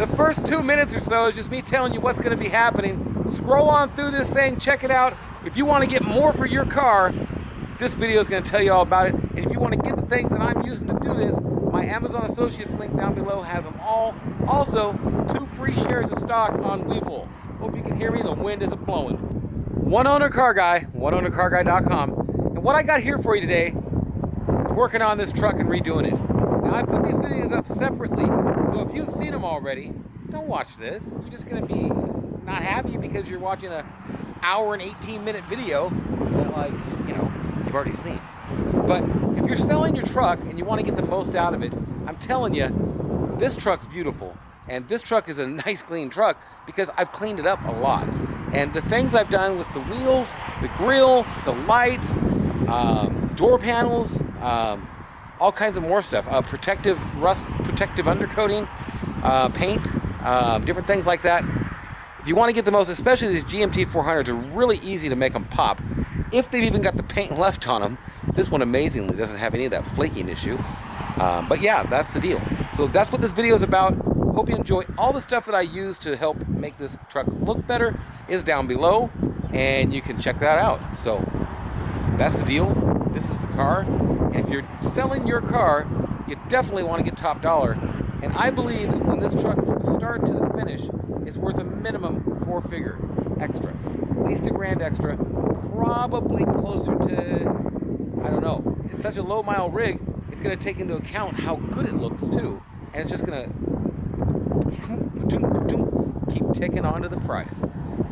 The first 2 minutes or so is just me telling you what's going to be happening. Scroll on through this thing, check it out. If you want to get more for your car, this video is going to tell you all about it. And if you want to get the things that I'm using to do this, my Amazon Associates link down below has them all. Also, 2 free shares of stock on WEBULL. Hope you can hear me, the wind isn't blowing. One Owner Car Guy, oneownercarguy.com. And what I got here for you today is working on this truck and redoing it. Now, I put these videos up separately, so if you've seen them already, don't watch this. You're just going to be not happy because you're watching an hour and 18-minute video that, like, you know, you've already seen. But if you're selling your truck and you want to get the most out of it, I'm telling you, this truck's beautiful. And this truck is a nice, clean truck because I've cleaned it up a lot. And the things I've done with the wheels, the grill, the lights, door panels, all kinds of more stuff. Protective undercoating, paint, different things like that. If you want to get the most, especially these GMT400s are really easy to make them pop. If they've even got the paint left on them. This one amazingly doesn't have any of that flaking issue. But yeah, that's the deal. So that's what this video is about. Hope you enjoy. All the stuff that I use to help make this truck look better is down below, and you can check that out. So that's the deal. This is the car. And if you're selling your car, you definitely want to get top dollar. And I believe that when this truck, from the start to the finish, is worth a minimum 4-figure extra. At least $1,000 extra. Probably closer to, I don't know. It's such a low mile rig, it's going to take into account how good it looks too. And it's just going to keep ticking on to the price.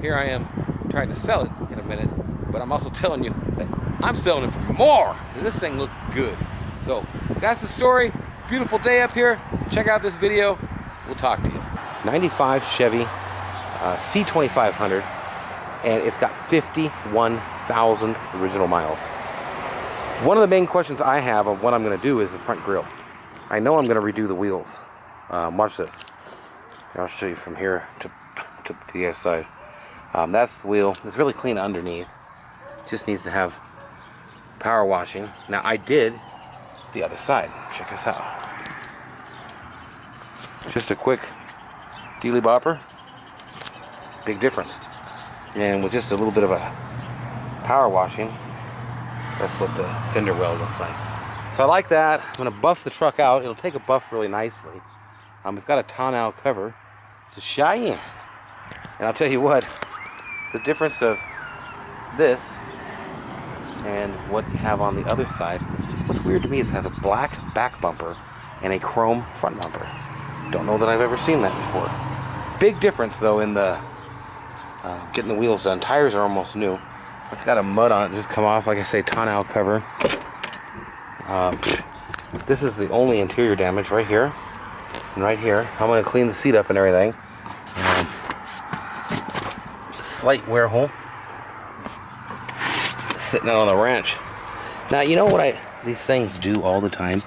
Here I am trying to sell it in a minute, but I'm also telling you that I'm selling it for more because this thing looks good. So that's the story. Beautiful day up here. Check out this video. We'll talk to you. 95 Chevy C2500, and it's got 51,000 original miles. One of the main questions I have on what I'm going to do is the front grille. I know I'm going to redo the wheels. Watch this. I'll show you from here to the other side. That's the wheel. It's really clean underneath. Just needs to have power washing. Now I did the other side. Check this out. Just a quick dealy bopper. Big difference. And with just a little bit of a power washing, that's what the Fender Wells looks like. So I like that. I'm going to buff the truck out. It'll take a buff really nicely. It's got a tonneau cover. It's a Cheyenne. And I'll tell you what, the difference of this and what you have on the other side, what's weird to me is it has a black back bumper and a chrome front bumper. Don't know that I've ever seen that before. Big difference though in the getting the wheels done. Tires are almost new. It's got a mud on it, just come off, like I say, tonneau cover. This is the only interior damage right here and right here. I'm going to clean the seat up and everything. Slight wear hole sitting out on the wrench. Now you know what these things do all the time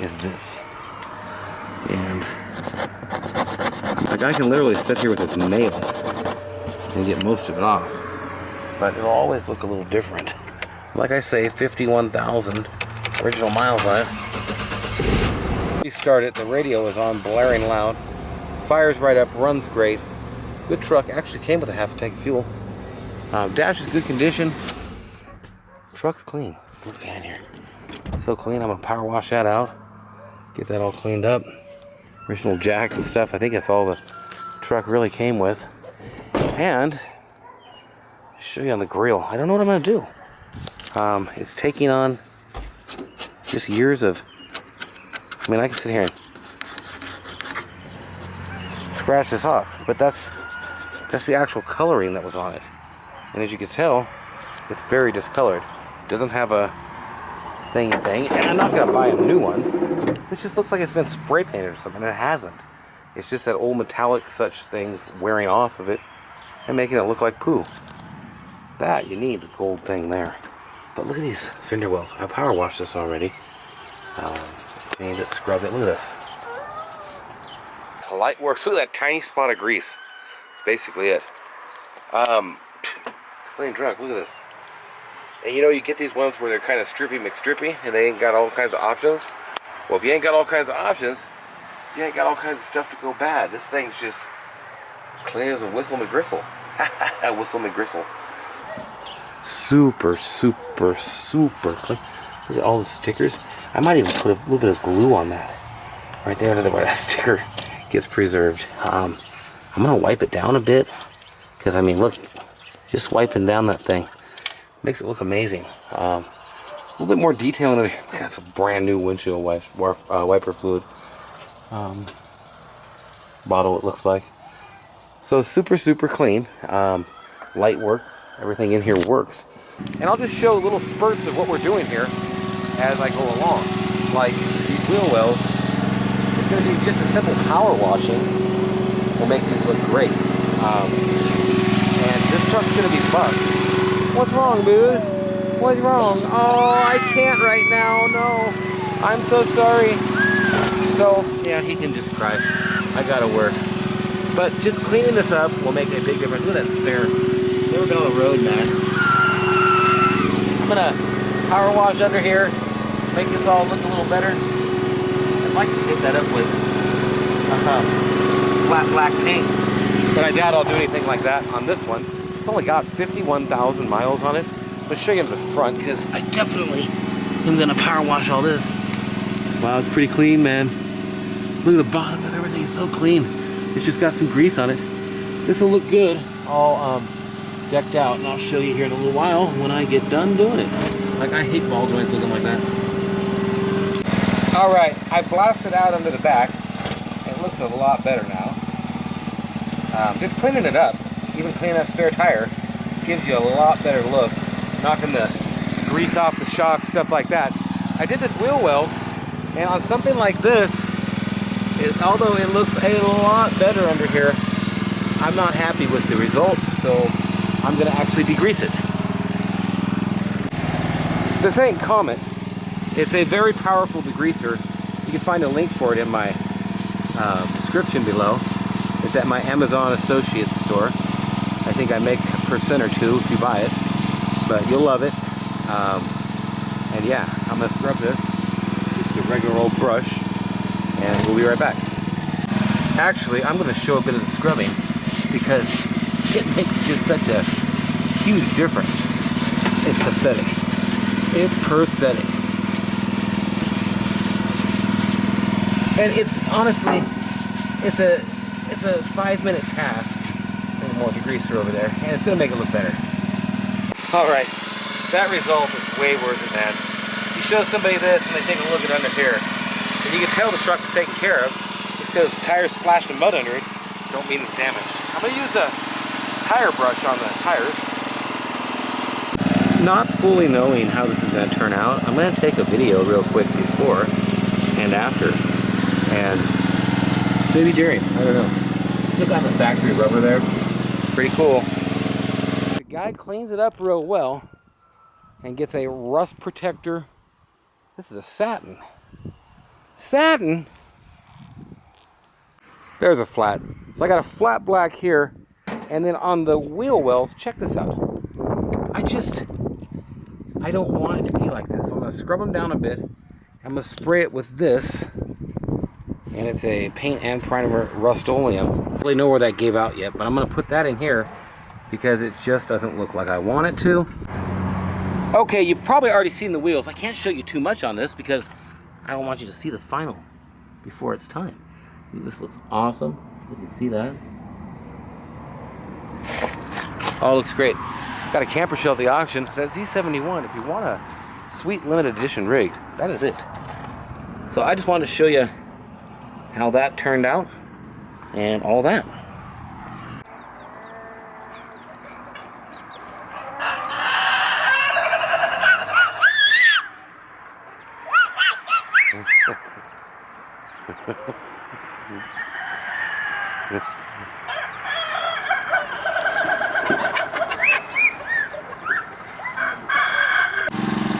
is this, and like I can literally sit here with this nail and get most of it off, but it'll always look a little different. Like I say, 51,000 original miles on it. Restart it, the radio is on, blaring loud, fires right up, runs great. Good truck. Actually came with a half tank of fuel. Dash is good condition. Truck's clean. Look behind here. So clean. I'm gonna power wash that out. Get that all cleaned up. Original jack and stuff. I think that's all the truck really came with. And show you on the grill. I don't know what I'm gonna do. It's taking on just years of. I mean, I can sit here and scratch this off, but that's the actual coloring that was on it. And as you can tell, it's very discolored. Doesn't have a thing, and I'm not gonna buy a new one. This just looks like it's been spray painted or something, and it hasn't. It's just that old metallic such things wearing off of it and making it look like poo. That, you need the gold thing there. But look at these Fender Wells. I power washed this already. Cleaned it, scrubbed it. Look at this. The light works. Look at that tiny spot of grease. That's basically it. It's a clean truck. Look at this. And you know, you get these ones where they're kind of strippy McStrippy and they ain't got all kinds of options. Well, if you ain't got all kinds of options, Yeah, it got all kinds of stuff to go bad. This thing's just clean as a whistle McGristle. Whistle McGristle. Super, super, super clean. Look at all the stickers. I might even put a little bit of glue on that. Right there where that sticker gets preserved. I'm gonna wipe it down a bit. Because I mean, look, just wiping down that thing makes it look amazing. A little bit more detail in it. That's a brand new windshield wiper fluid bottle, it looks like. So super, super clean. Light works. Everything in here works. And I'll just show little spurts of what we're doing here as I go along. Like these wheel wells, it's going to be just a simple power washing will make these look great. And this truck's going to be bugged. What's wrong, dude? What's wrong? Oh, I can't right now. No. I'm so sorry. So, yeah, he can just cry. I got to work. But just cleaning this up will make a big difference. Look at that spare. Never been on the road, man. I'm going to power wash under here. Make this all look a little better. I'd like to hit that up with flat black paint. But I doubt I'll do anything like that on this one. It's only got 51,000 miles on it. Let's show you the front because I definitely am gonna power wash all this. Wow, it's pretty clean, man. Look at the bottom of everything, it's so clean. It's just got some grease on it. This will look good, all decked out, and I'll show you here in a little while when I get done doing it. Like, I hate ball joints looking like that. All right, I blasted out under the back. It looks a lot better now. Just cleaning it up, even cleaning that spare tire, gives you a lot better look. Knocking the grease off the shock, stuff like that. I did this wheel well, and on something like this, although it looks a lot better under here, I'm not happy with the result, so I'm gonna actually degrease it. This ain't Comet. It's a very powerful degreaser. You can find a link for it in my description below. It's at my Amazon Associates store. I think I make a percent or two if you buy it, but you'll love it. And yeah, I'm gonna scrub this, just a regular old brush, and we'll be right back. Actually, I'm gonna show a bit of the scrubbing because it makes just such a huge difference. It's pathetic. It's pathetic. And it's honestly, it's a 5-minute task. A little more degreaser over there, and it's gonna make it look better. All right, that result is way worse than that. You show somebody this and they take a look at under here, and you can tell the truck is taken care of. Just because tires splashed with mud under it, don't mean it's damaged. I'm gonna use a tire brush on the tires. Not fully knowing how this is gonna turn out, I'm gonna take a video real quick before and after, and maybe during, I don't know. Still got the factory rubber there. Pretty cool. The guy cleans it up real well and gets a rust protector. This is a satin. Satin? There's a flat. So I got a flat black here, and then on the wheel wells, check this out. I don't want it to be like this. So I'm gonna scrub them down a bit. I'm gonna spray it with this, and it's a paint and primer Rust-Oleum. I don't really know where that gave out yet, but I'm gonna put that in here because it just doesn't look like I want it to. Okay, you've probably already seen the wheels. I can't show you too much on this because I don't want you to see the final before it's time. This looks awesome. You can see that. Oh, it looks great. Got a camper shell at the auction. That Z71, if you want a sweet limited edition rig, that is it. So I just wanted to show you how that turned out and all that.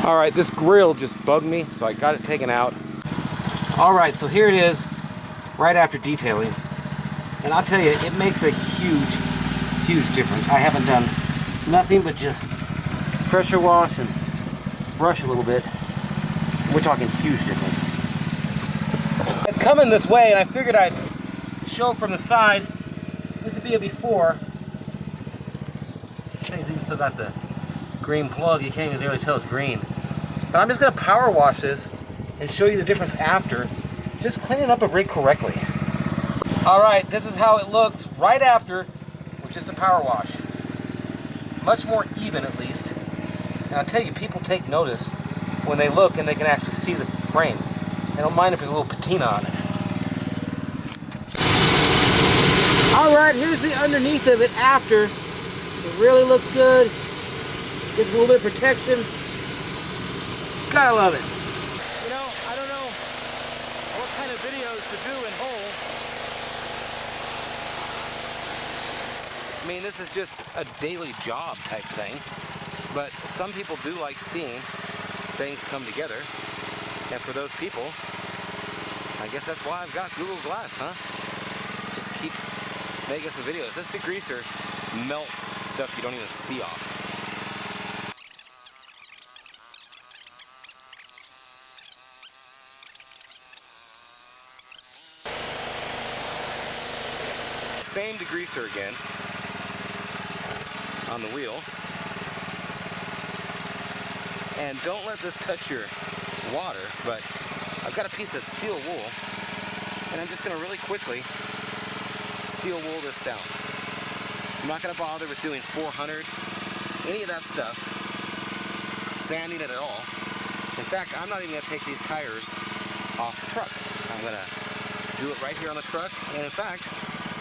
All right, this grill just bugged me, so I got it taken out. All right, so here it is, right after detailing. And I'll tell you, it makes a huge, huge difference. I haven't done nothing but just pressure wash and brush a little bit. We're talking huge difference. Let's coming this way, and I figured I'd show from the side. This would be a before. You still got the green plug. You can't even really tell it's green. But I'm just going to power wash this and show you the difference after. Just cleaning up a rig correctly. Alright, this is how it looks right after with just a power wash. Much more even, at least. And I'll tell you, people take notice when they look and they can actually see the frame. They don't mind if there's a little patina on it. Alright, here's the underneath of it after. It really looks good. Gets a little bit of protection. Gotta love it. You know, I don't know what kind of videos to do in whole. I mean, this is just a daily job type thing. But some people do like seeing things come together. And for those people, I guess that's why I've got Google Glass, huh? Just keep making some videos. This degreaser melts stuff you don't even see off. Same degreaser again on the wheel. And don't let this touch your water, but I've got a piece of steel wool, and I'm just going to really quickly steel wool this down. I'm not going to bother with doing 400, any of that stuff, sanding it at all. In fact, I'm not even going to take these tires off the truck. I'm going to do it right here on the truck, and in fact,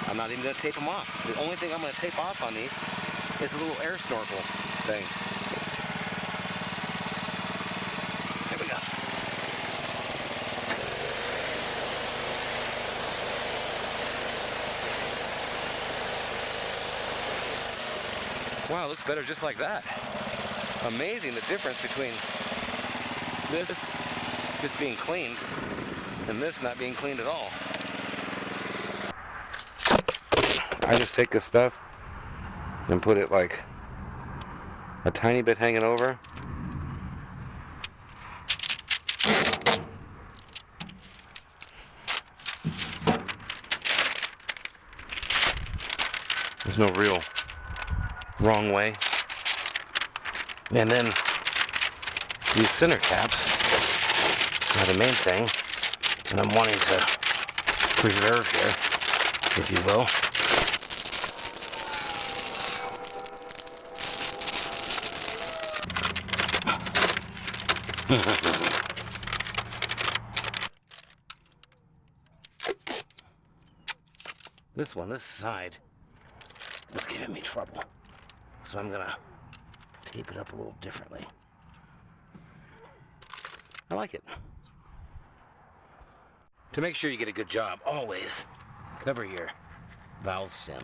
I'm not even going to tape them off. The only thing I'm going to tape off on these is a little air snorkel thing. Here we go. Wow, it looks better just like that. Amazing the difference between this just being cleaned and this not being cleaned at all. I just take this stuff and put it like a tiny bit hanging over. There's no real wrong way. And then these center caps are the main thing, and I'm wanting to preserve here, if you will. This side was giving me trouble, so I'm gonna tape it up a little differently. I like it. To make sure you get a good job, always cover your valve stem.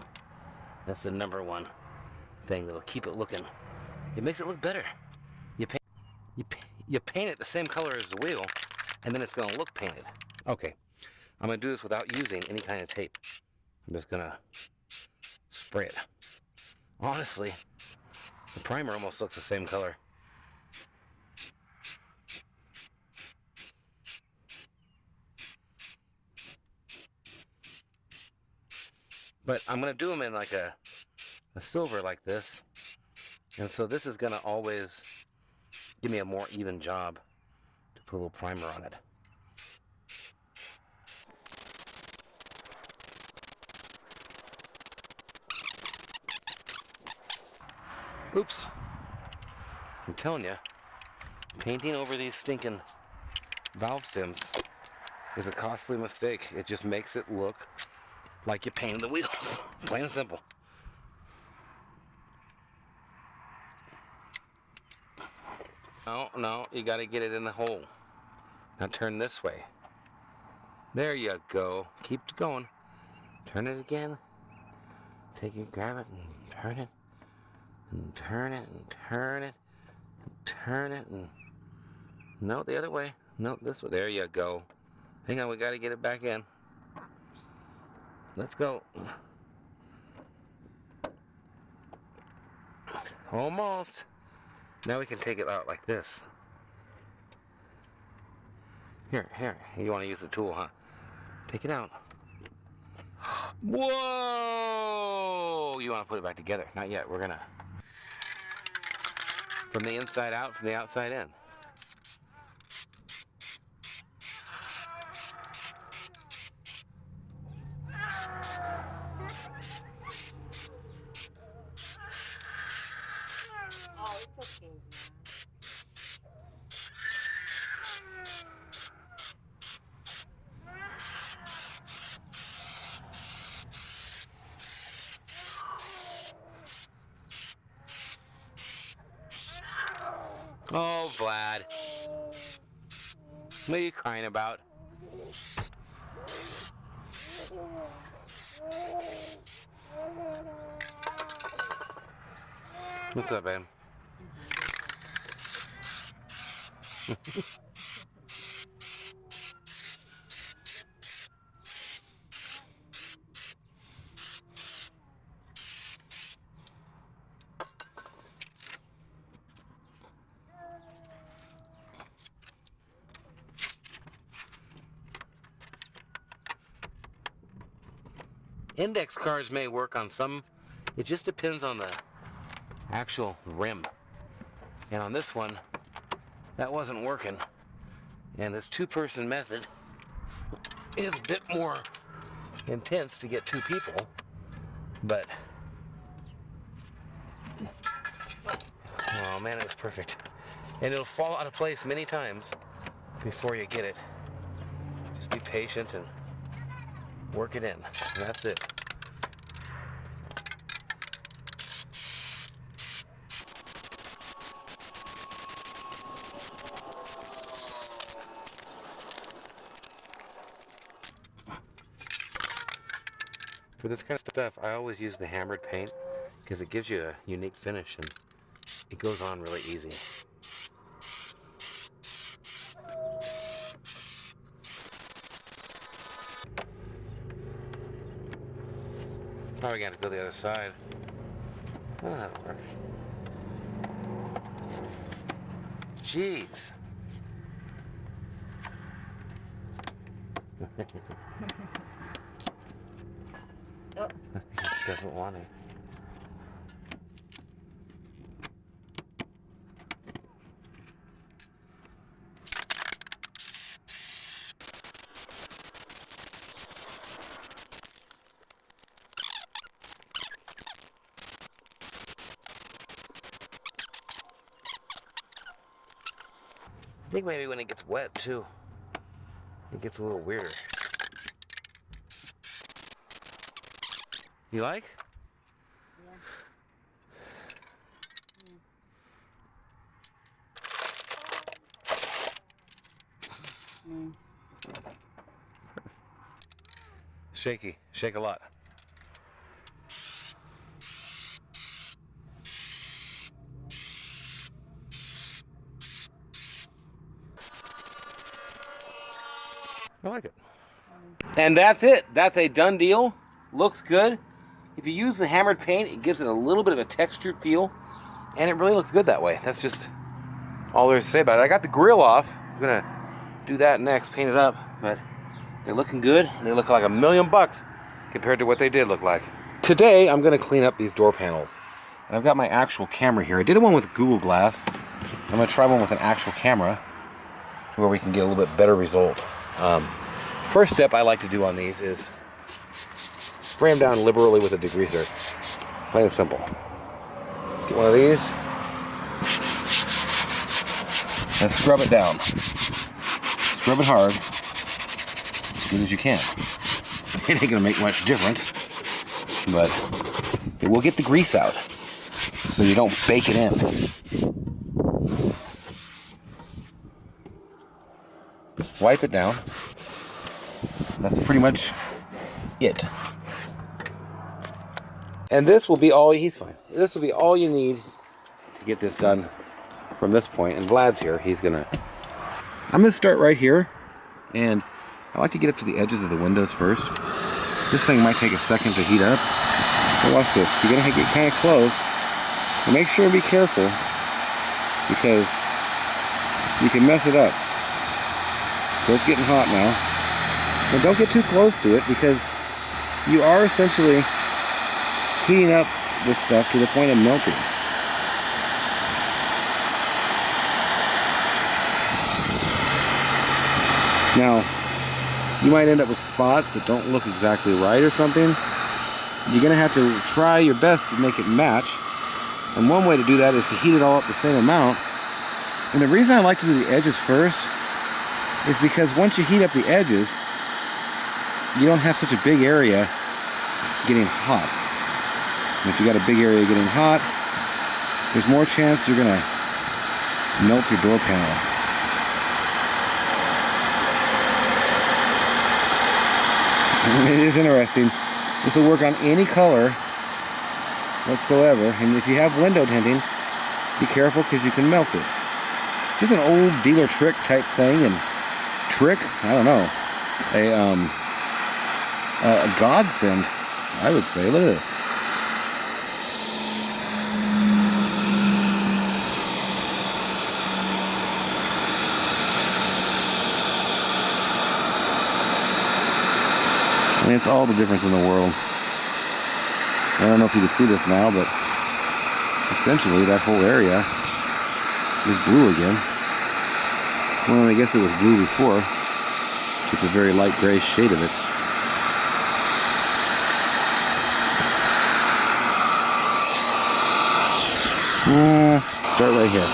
That's the #1 thing that'll keep it looking. It makes it look better. You paint it the same color as the wheel, and then it's going to look painted. Okay, I'm going to do this without using any kind of tape. I'm just going to spray it. Honestly, the primer almost looks the same color. But I'm going to do them in like a silver like this. And so this is going to always give me a more even job to put a little primer on it. Oops. I'm telling you, painting over these stinking valve stems is a costly mistake. It just makes it look like you painted the wheels. Plain and simple. No, you got to get it in the hole. Now turn this way. There you go. Keep going. Turn it again. Take it, grab it, and turn it. And turn it, and turn it, and turn it, and... No, the other way. No, this way. There you go. Hang on, we got to get it back in. Let's go. Almost. Now we can take it out like this. Here. You want to use the tool, huh? Take it out. Whoa! You want to put it back together? Not yet. We're gonna from the inside out, from the outside in. Oh, it's okay. Oh, Vlad. What are you crying about? What's up, babe? Index cards may work on some. It just depends on the actual rim. And on this one, that wasn't working. And this two-person method is a bit more intense to get two people. But, oh man, it was perfect. And it'll fall out of place many times before you get it. Just be patient and work it in. And that's it. For this kind of stuff, I always use the hammered paint because it gives you a unique finish and it goes on really easy. Now we gotta go the other side. Oh, that'll work. Jeez. Oh. He just doesn't want it. I think maybe when it gets wet too, it gets a little weirder. You like? Yeah. Nice. Shaky. Shake a lot. I like it. And that's it. That's a done deal. Looks good. If you use the hammered paint, it gives it a little bit of a textured feel, and it really looks good that way. That's just all there is to say about it. I got the grill off. I'm gonna do that next, paint it up, but they're looking good, and they look like $1,000,000 compared to what they did look like. Today, I'm gonna clean up these door panels, and I've got my actual camera here. I did one with Google Glass. I'm gonna try one with an actual camera, where we can get a little bit better result. First step I like to do on these is spray them down liberally with a degreaser. Plain and simple. Get one of these and scrub it down. Scrub it hard, as good as you can. It ain't gonna make much difference, but it will get the grease out so you don't bake it in. Wipe it down. That's pretty much it. And this will be all, he's fine. This will be all you need to get this done from this point. And Vlad's here, I'm gonna start right here. And I like to get up to the edges of the windows first. This thing might take a second to heat up. But watch this, you're gonna get kind of close. And make sure and be careful, because you can mess it up. So it's getting hot now. And don't get too close to it, because you are essentially heating up this stuff to the point of melting. Now, you might end up with spots that don't look exactly right or something. You're going to have to try your best to make it match. And one way to do that is to heat it all up the same amount. And the reason I like to do the edges first is because once you heat up the edges, you don't have such a big area getting hot. And if you got a big area getting hot, there's more chance you're going to melt your door panel. It is interesting. This will work on any color whatsoever. And if you have window tinting, be careful because you can melt it. Just an old dealer trick type thing. And trick, I don't know, a godsend, I would say. Look at this. And it's all the difference in the world. I don't know if you can see this now, but essentially that whole area is blue again. Well, I guess it was blue before. Just a very light gray shade of it. Start right here.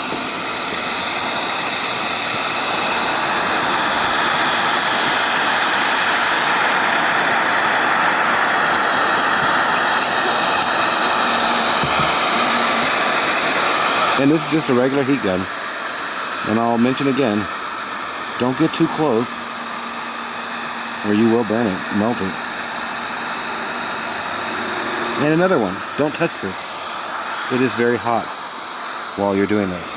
And this is just a regular heat gun. And I'll mention again, don't get too close or you will burn it, melt it. And another one, don't touch this. It is very hot while you're doing this.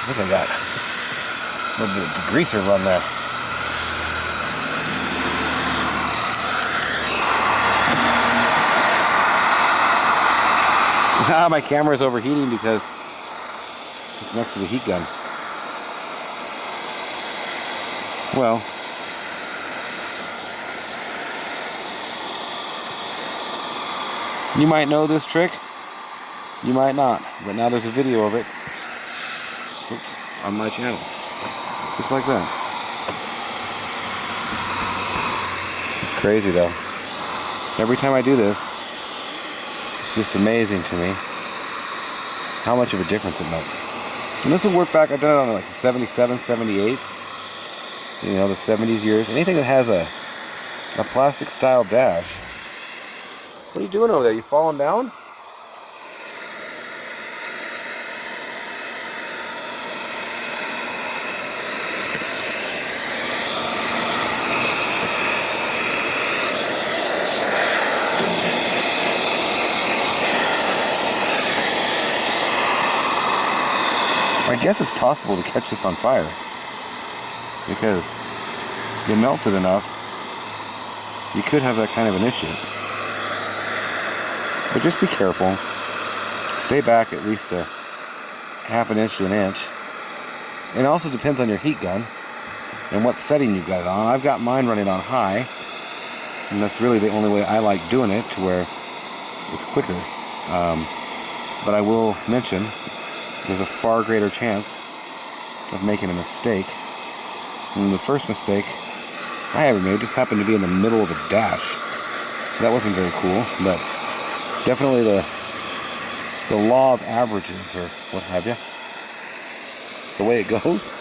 Look at that. A little bit of degreaser run there. My camera's overheating because it's next to the heat gun. Well, you might know this trick, you might not, but now there's a video of it on my channel. Just like that. It's crazy though. Every time I do this, it's just amazing to me how much of a difference it makes. And this will work back, I've done it on like the 77, 78s, you know, the 70s years. Anything that has a plastic style dash. What are you doing over there? You falling down? I guess it's possible to catch this on fire because you melted enough, you could have that kind of an issue. But just be careful. Stay back at least a half an inch to an inch. And it also depends on your heat gun and what setting you've got it on. I've got mine running on high, and that's really the only way I like doing it, to where it's quicker. But I will mention, there's a far greater chance of making a mistake. And the first mistake I ever made just happened to be in the middle of a dash. So that wasn't very cool, but definitely the law of averages, or what have you, the way it goes.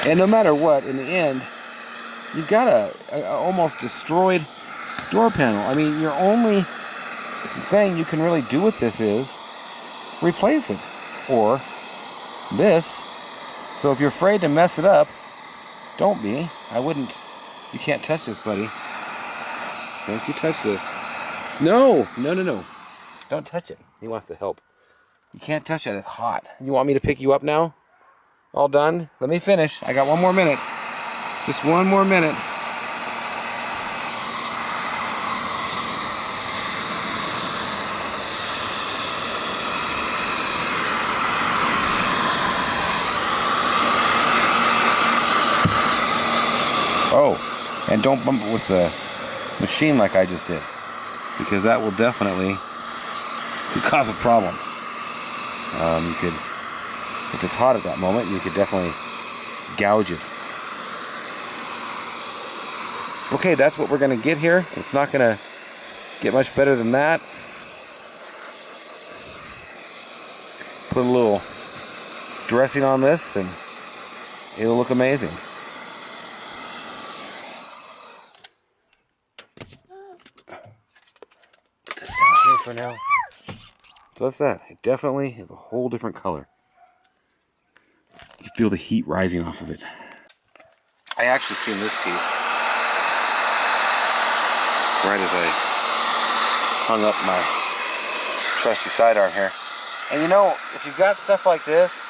And no matter what, in the end, you've got a almost destroyed door panel. I mean, your only thing you can really do with this is replace it, or this. So if you're afraid to mess it up, don't be. I wouldn't. You can't touch this, buddy. Don't you touch this. No, no, no, no. Don't touch it. He wants to help. You can't touch it. It's hot. You want me to pick you up now? All done? Let me finish. I got one more minute. Just one more minute. Oh, and don't bump it with the machine like I just did, because that will definitely could cause a problem. You could, if it's hot at that moment, you could definitely gouge it. Okay, that's what we're gonna get here. It's not gonna get much better than that. Put a little dressing on this and it'll look amazing. Put this down here for now. So that's that. It definitely is a whole different color. You feel the heat rising off of it. I actually seen this piece right as I hung up my trusty sidearm here. And you know, if you've got stuff like this,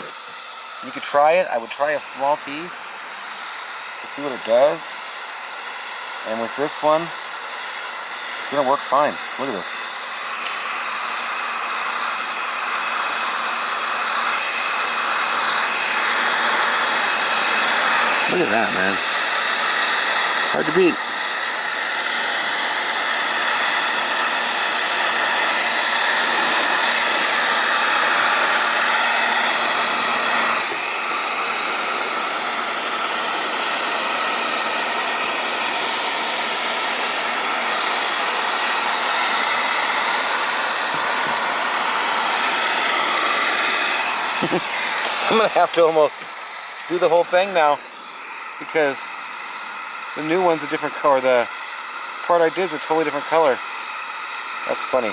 you could try it. I would try a small piece to see what it does. And with this one, it's gonna work fine. Look at this. Look at that, man. Hard to beat. I'm gonna have to almost do the whole thing now, because the new one's a different color. The part I did is a totally different color. That's funny.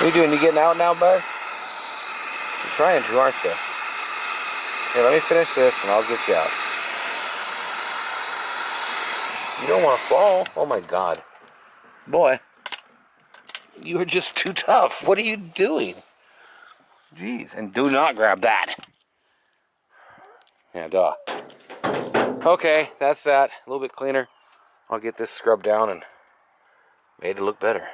What are you doing? You getting out now, bud? You're trying to, aren't you? Here, let me finish this and I'll get you out. You don't want to fall. Oh my God. Boy, you are just too tough. What are you doing? Jeez, and do not grab that. Yeah, duh. Okay, that's that. A little bit cleaner. I'll get this scrubbed down and made it look better.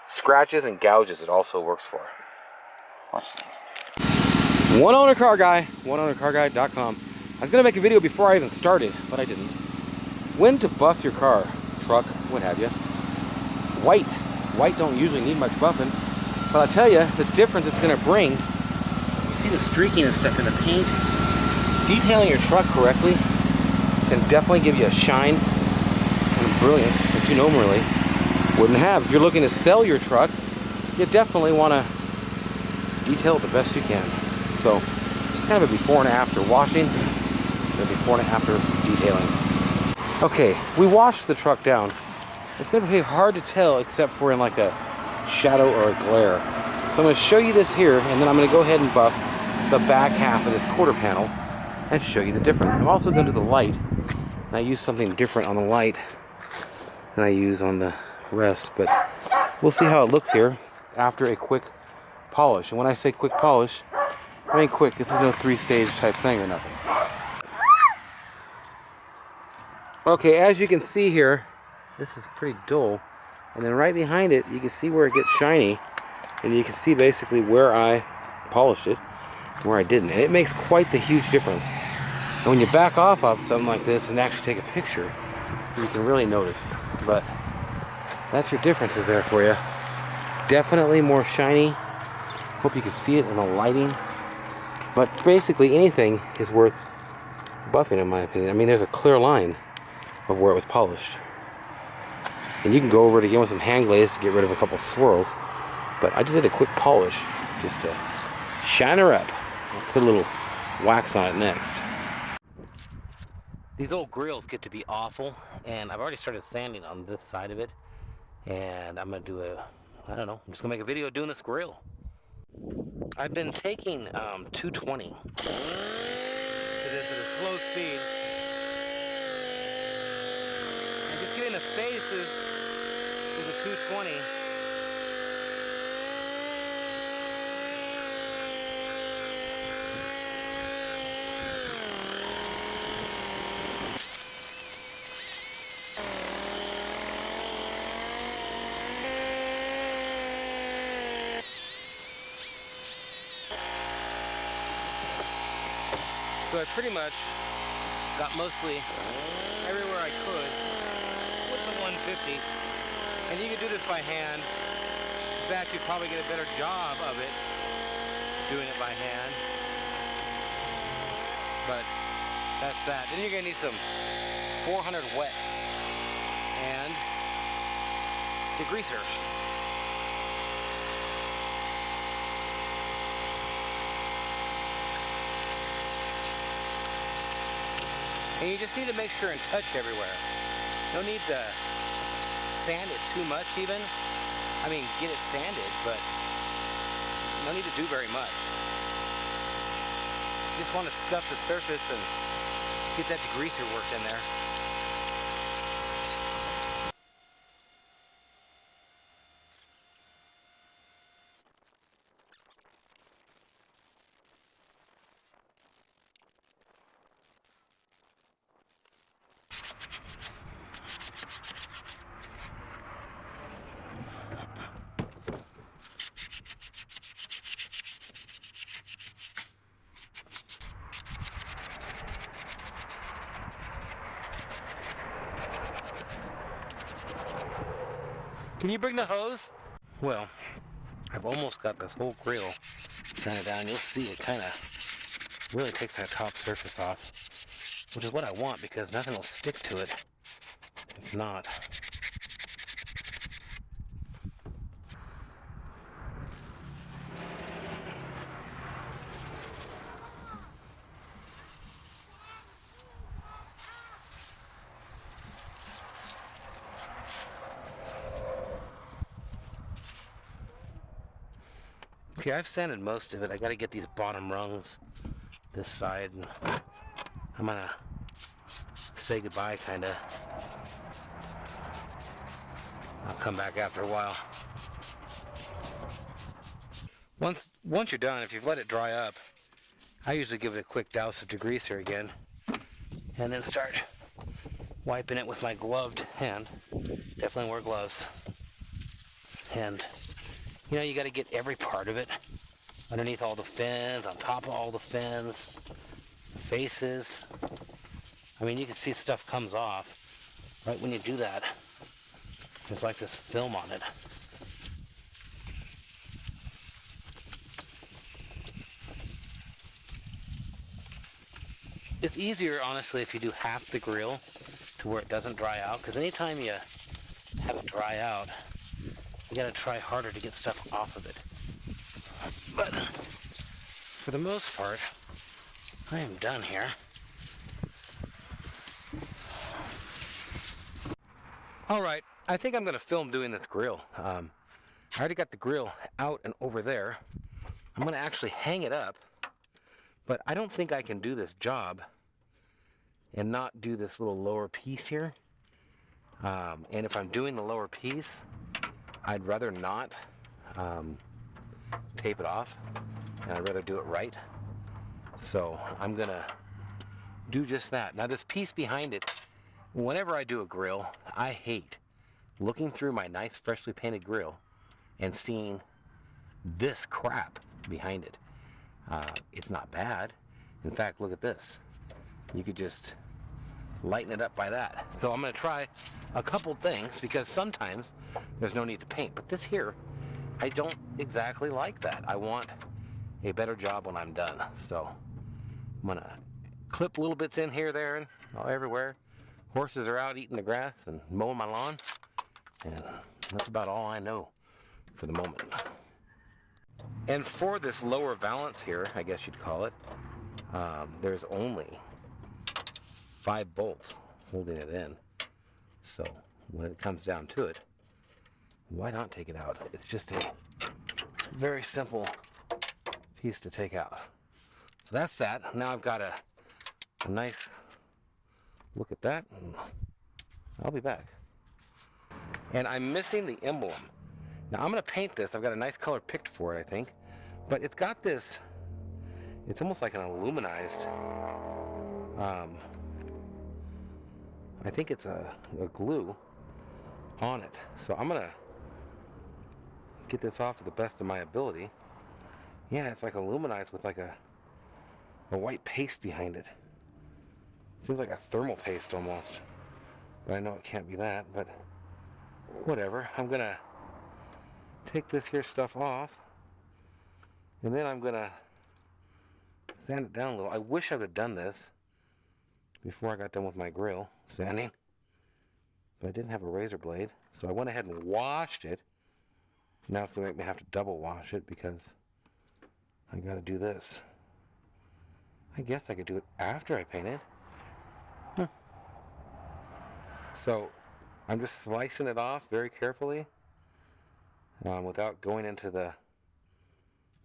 Scratches and gouges it also works for. Watch that. One owner car guy, oneownercarguy.com. I was gonna make a video before I even started, but I didn't. When to buff your car, truck, what have you. White don't usually need much buffing, but I'll tell you the difference it's gonna bring. You see the streaking and stuff in the paint. Detailing your truck correctly can definitely give you a shine and brilliance that you normally wouldn't have. If you're looking to sell your truck, you definitely want to detail it the best you can. So just kind of a before and after washing, and a before and after detailing. Okay, we washed the truck down. It's going to be hard to tell except for in like a shadow or a glare. So I'm going to show you this here, and then I'm going to go ahead and buff the back half of this quarter panel and show you the difference. I'm also going to do the light, and I use something different on the light than I use on the rest, but we'll see how it looks here after a quick polish. And when I say quick polish, I mean quick. This is no 3-stage type thing or nothing. Okay, as you can see here, this is pretty dull, and then right behind it you can see where it gets shiny, and you can see basically where I polished it, where I didn't, and it makes quite the huge difference. And when you back off of something like this and actually take a picture, you can really notice. But that's your differences there for you. Definitely more shiny. Hope you can see it in the lighting. But basically anything is worth buffing in my opinion. I mean, there's a clear line of where it was polished. And you can go over it again with some hand glaze to get rid of a couple swirls. But I just did a quick polish just to shine her up. I'll put a little wax on it next. These old grills get to be awful, and I've already started sanding on this side of it. And I'm gonna do I don't know, I'm just gonna make a video doing this grill. I've been taking 220 to this at a slow speed. And just getting the faces with a 220. So I pretty much got mostly everywhere I could with the 150. And you can do this by hand. In fact, you'd probably get a better job of it doing it by hand. But that's that. Then you're gonna need some 400 wet and degreaser. And you just need to make sure and touch everywhere. No need to sand it too much even. I mean, get it sanded, but no need to do very much. You just want to scuff the surface and get that degreaser worked in there. Can you bring the hose? Well, I've almost got this whole grill sanded down. You'll see it kind of really takes that top surface off, which is what I want because nothing will stick to it if not. Okay, I've sanded most of it. I gotta get these bottom rungs this side, and I'm gonna say goodbye kinda. I'll come back after a while. Once you're done, if you've let it dry up, I usually give it a quick douse of degreaser again and then start wiping it with my gloved hand. Definitely wear gloves. And you know, you got to get every part of it. Underneath all the fins, on top of all the fins, the faces. I mean, you can see stuff comes off right when you do that. There's like this film on it. It's easier, honestly, if you do half the grill to where it doesn't dry out, because anytime you have it dry out, you gotta try harder to get stuff off of it. But for the most part, I am done here. All right, I think I'm gonna film doing this grill. I already got the grill out and over there. I'm gonna actually hang it up, but I don't think I can do this job and not do this little lower piece here. And if I'm doing the lower piece, I'd rather not tape it off, and I'd rather do it right. So I'm gonna do just that. Now this piece behind it, whenever I do a grill, I hate looking through my nice freshly painted grill and seeing this crap behind it. It's not bad. In fact, look at this. You could just lighten it up by that. So I'm gonna try a couple things because sometimes there's no need to paint, but this here, I don't exactly like that. I want a better job when I'm done. So I'm gonna clip little bits in here, there, and everywhere. Horses are out eating the grass and mowing my lawn, and that's about all I know for the moment. And for this lower valance here, I guess you'd call it, there's only 5 bolts holding it in. So when it comes down to it, why not take it out? It's just a very simple piece to take out. So that's that. Now I've got a nice look at that, and I'll be back. And I'm missing the emblem. Now I'm gonna paint this. I've got a nice color picked for it, I think. But it's got this, it's almost like an aluminized, I think it's a glue on it. So I'm gonna get this off to the best of my ability. Yeah, it's like aluminized with like a a white paste behind it. Seems like a thermal paste almost. But I know it can't be that, but whatever. I'm gonna take this here stuff off, and then I'm gonna sand it down a little. I wish I would have done this before I got done with my grill sanding, but I didn't have a razor blade, so I went ahead and washed it. Now it's gonna make me have to double wash it because I gotta do this. I guess I could do it after I paint it. So I'm just slicing it off very carefully without going into the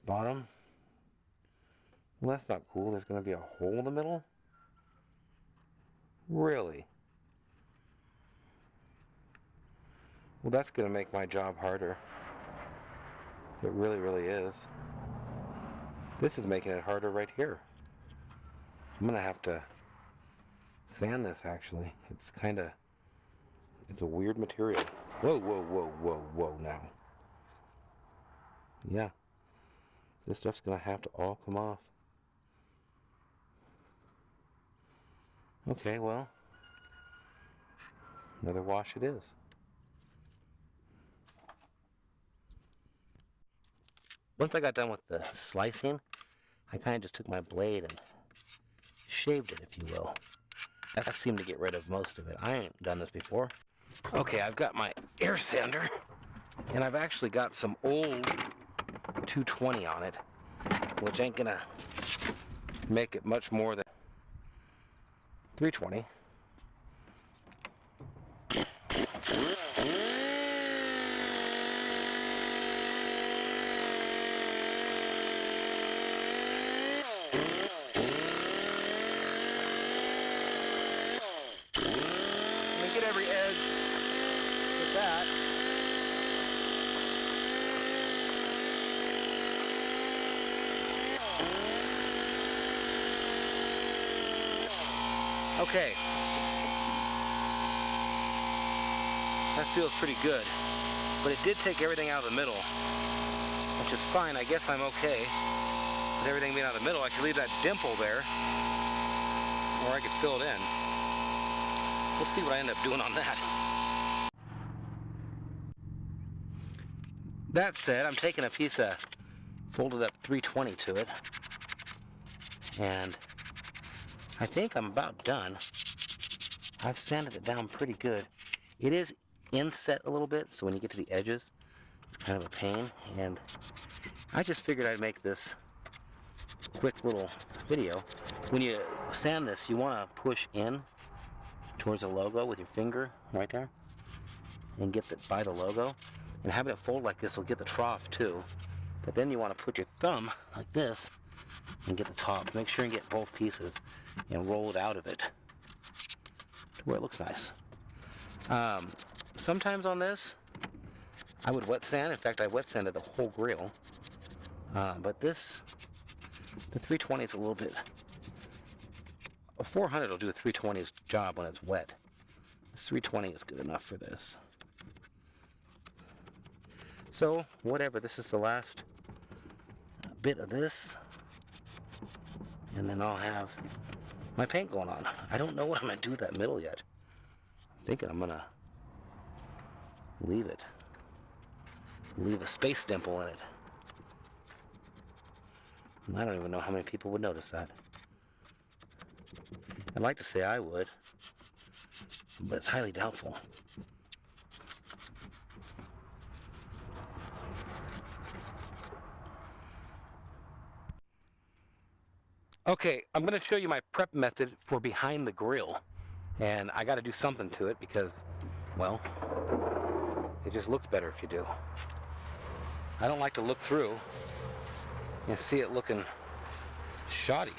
bottom. Well, that's not cool. There's going to be a hole in the middle? Really? Well, that's going to make my job harder. It really, really is. This is making it harder right here. I'm going to have to sand this, actually. It's a weird material. Whoa, whoa, whoa, whoa, whoa now. Yeah. This stuff's going to have to all come off. Okay, well, another wash it is. Once I got done with the slicing, I kind of just took my blade and shaved it, if you will. That seemed to get rid of most of it. I ain't done this before. Okay, I've got my air sander, and I've actually got some old 220 on it, which ain't gonna make it much more than 320. Get every edge with that. Okay. That feels pretty good. But it did take everything out of the middle, which is fine. I guess I'm okay with everything being out of the middle. I could leave that dimple there, or I could fill it in. We'll see what I end up doing on that. That said, I'm taking a piece of folded up 320 to it, and I think I'm about done. I've sanded it down pretty good. It is inset a little bit, so when you get to the edges, it's kind of a pain, and I just figured I'd make this quick little video. When you sand this, you want to push in towards the logo with your finger right there and get it by the logo, and having it fold like this will get the trough too, but then you want to put your thumb like this and get the top. Make sure you get both pieces and roll it out of it to where it looks nice. Sometimes on this I would wet sand. In fact, I wet sanded the whole grill, but this, the 320 is a little bit. A 400 will do a 320's job when it's wet. This 320 is good enough for this. So, whatever, this is the last bit of this. And then I'll have my paint going on. I don't know what I'm going to do with that middle yet. I'm thinking I'm going to leave it. Leave a space dimple in it. And I don't even know how many people would notice that. I'd like to say I would, but it's highly doubtful. Okay, I'm going to show you my prep method for behind the grill. And I got to do something to it because, well, it just looks better if you do. I don't like to look through and see it looking shoddy.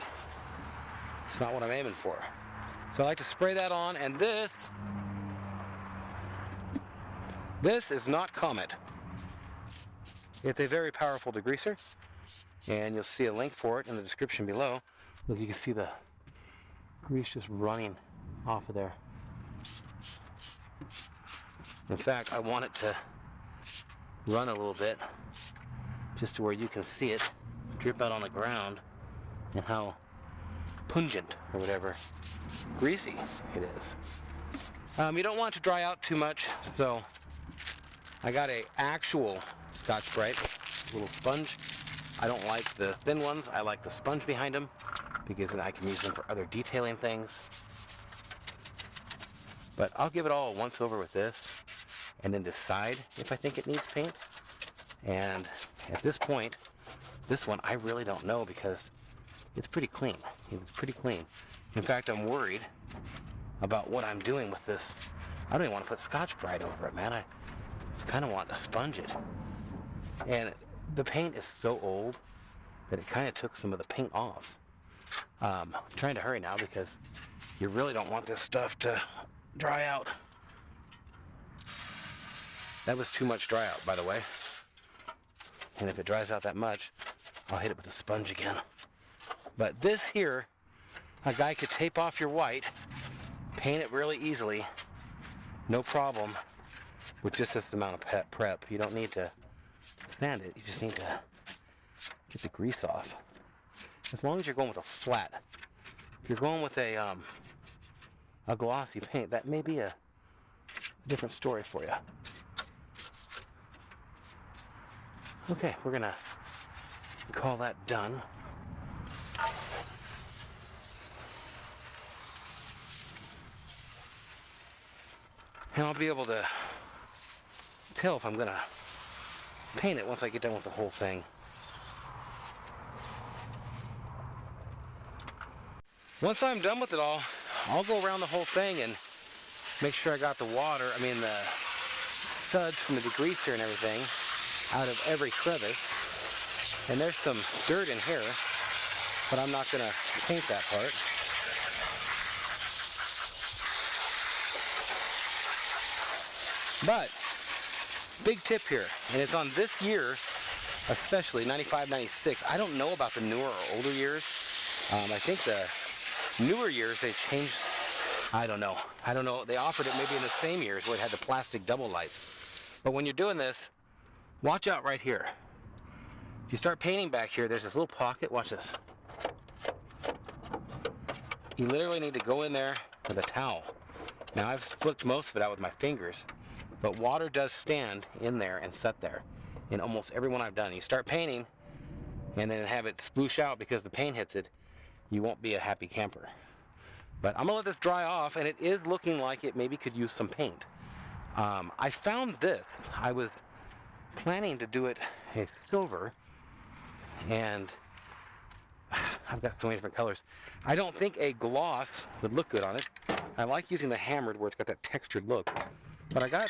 It's not what I'm aiming for. So I like to spray that on, and this is not Comet. It's a very powerful degreaser, and you'll see a link for it in the description below. Look, you can see the grease just running off of there. In fact, I want it to run a little bit, just to where you can see it drip out on the ground, and how pungent or whatever. Greasy it is. You don't want it to dry out too much, so I got a actual Scotch-Brite little sponge. I don't like the thin ones. I like the sponge behind them because then I can use them for other detailing things. But I'll give it all a once over with this and then decide if I think it needs paint. And at this point, this one I really don't know because it's pretty clean. It's pretty clean. In fact, I'm worried about what I'm doing with this. I don't even want to put Scotch-Brite over it, man. I kind of want to sponge it. And the paint is so old that it kind of took some of the paint off. I'm trying to hurry now because you really don't want this stuff to dry out. That was too much dry out, by the way. And if it dries out that much, I'll hit it with a sponge again. But this here, a guy could tape off your white, paint it really easily, no problem, with just this amount of prep. You don't need to sand it, you just need to get the grease off. As long as you're going with a flat. If you're going with a glossy paint, that may be a different story for you. Okay, we're gonna call that done. And I'll be able to tell if I'm gonna paint it once I get done with the whole thing. Once I'm done with it all, I'll go around the whole thing and make sure I got the suds from the degreaser and everything out of every crevice. And there's some dirt in here, but I'm not gonna paint that part. But, big tip here, and it's on this year, especially 95, 96. I don't know about the newer or older years. I think the newer years they changed. I don't know. They offered it maybe in the same years where it had the plastic double lights. But when you're doing this, watch out right here. If you start painting back here, there's this little pocket. Watch this. You literally need to go in there with a towel. Now I've flicked most of it out with my fingers, but water does stand in there and set there in almost every one I've done. You start painting and then have it sploosh out because the paint hits it, you won't be a happy camper. But I'm gonna let this dry off, and it is looking like it maybe could use some paint. I found this. I was planning to do it a silver, and I've got so many different colors. I don't think a gloss would look good on it. I like using the hammered where it's got that textured look. But I got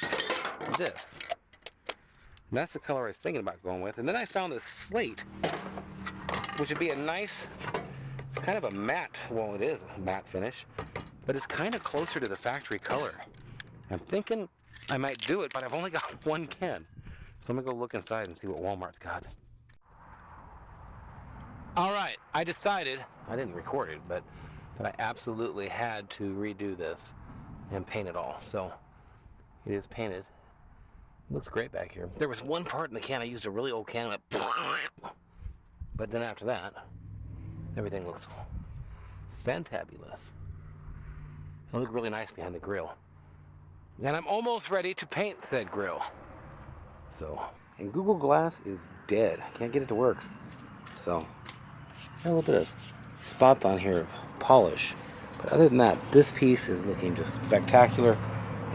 this. And that's the color I was thinking about going with. And then I found this slate, which would be a nice, it's kind of a matte, well it is a matte finish, but it's kind of closer to the factory color. I'm thinking I might do it, but I've only got one can. So I'm gonna go look inside and see what Walmart's got. All right, I decided, I didn't record it, but that I absolutely had to redo this and paint it all. So it is painted. It looks great back here. There was one part in the can, I used a really old can, and but then after that, everything looks fantabulous. It'll look really nice behind the grill. And I'm almost ready to paint said grill. So, and Google Glass is dead. I can't get it to work. So, a little bit of spots on here of polish. But other than that, this piece is looking just spectacular.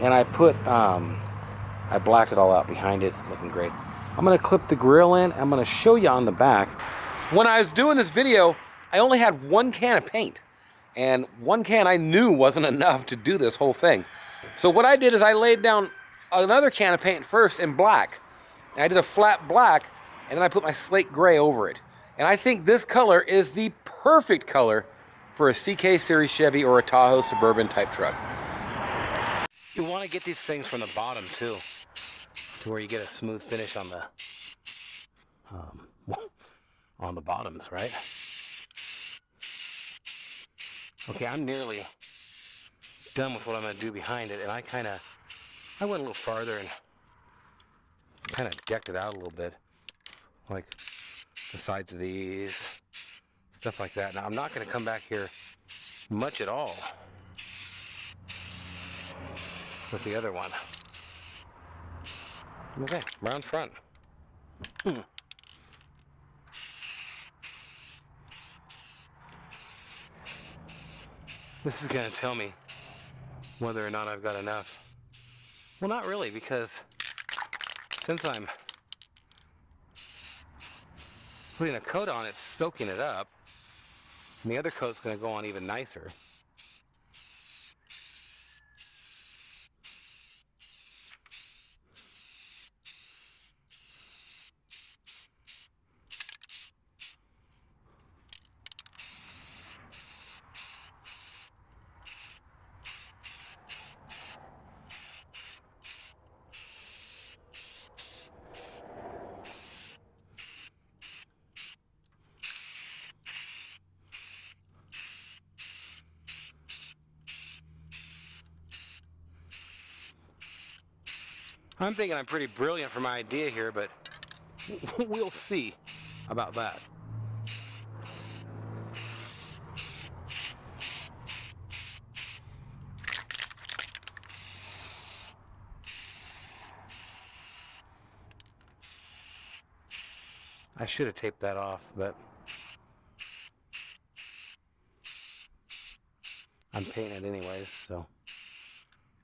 And I put, I blacked it all out behind it, looking great. I'm gonna clip the grill in. I'm gonna show you on the back. When I was doing this video, I only had one can of paint. And one can I knew wasn't enough to do this whole thing. So what I did is I laid down another can of paint first in black. And I did a flat black, and then I put my slate gray over it. And I think this color is the perfect color for a CK Series Chevy or a Tahoe Suburban type truck. You want to get these things from the bottom too, to where you get a smooth finish on the bottoms, right? Okay, I'm nearly done with what I'm going to do behind it, and I went a little farther and kind of decked it out a little bit, like the sides of these, stuff like that. Now I'm not going to come back here much at all with the other one. Okay, round front. This is going to tell me whether or not I've got enough. Well, not really, because since I'm putting a coat on, it's soaking it up. And the other coat's going to go on even nicer. I'm thinking I'm pretty brilliant for my idea here, but we'll see about that. I should have taped that off, but I'm painting it anyways, so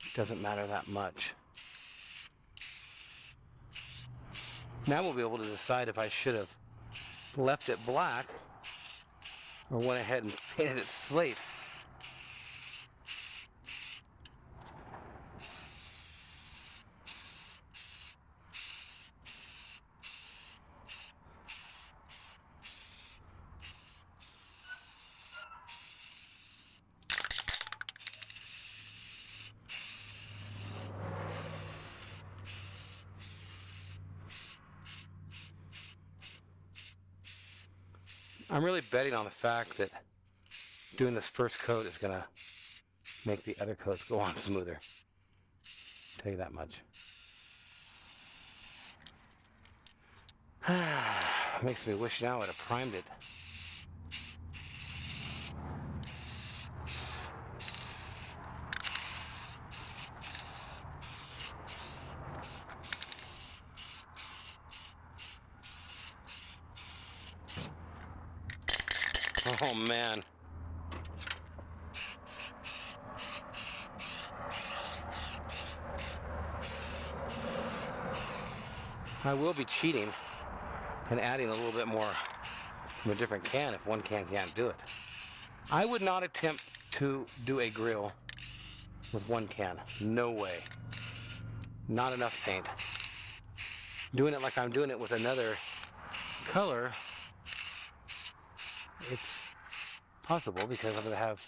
it doesn't matter that much. Now we'll be able to decide if I should have left it black or went ahead and painted it slate. I'm really betting on the fact that doing this first coat is going to make the other coats go on smoother. I'll tell you that much. Makes me wish now I'd have primed it. Oh man. I will be cheating and adding a little bit more from a different can if one can can't do it. I would not attempt to do a grill with one can. No way. Not enough paint. Doing it like I'm doing it with another color, it's possible because I'm going to have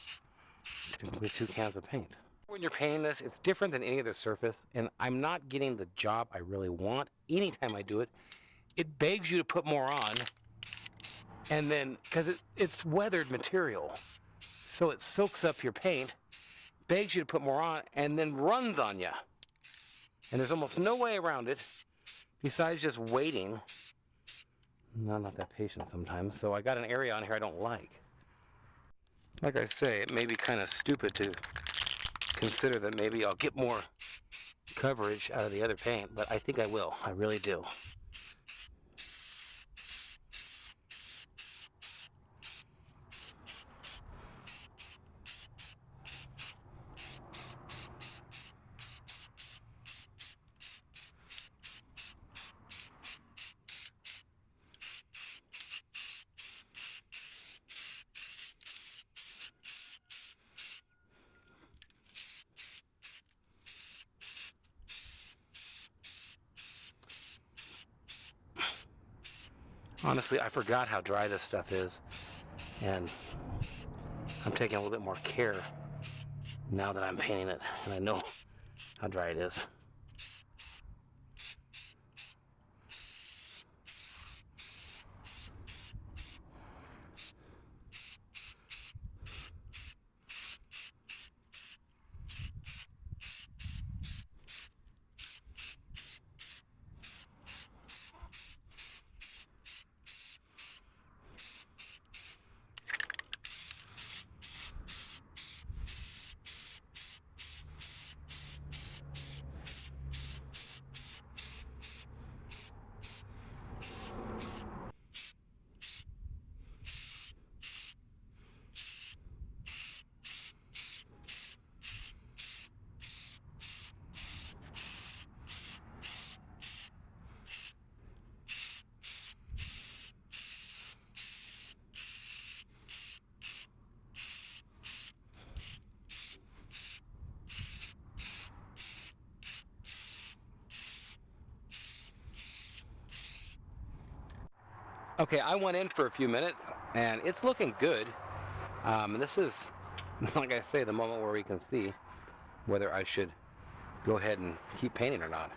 typically 2 cans of paint. When you're painting this, it's different than any other surface, and I'm not getting the job I really want. Anytime I do it, it begs you to put more on, and then, because it's weathered material, so it soaks up your paint, begs you to put more on, and then runs on you. And there's almost no way around it besides just waiting. I'm not that patient sometimes, so I got an area on here I don't like. Like I say, it may be kind of stupid to consider that maybe I'll get more coverage out of the other paint, but I think I will. I really do. Honestly, I forgot how dry this stuff is, and I'm taking a little bit more care now that I'm painting it, and I know how dry it is. Okay, I went in for a few minutes and it's looking good. This is, like I say, the moment where we can see whether I should go ahead and keep painting or not.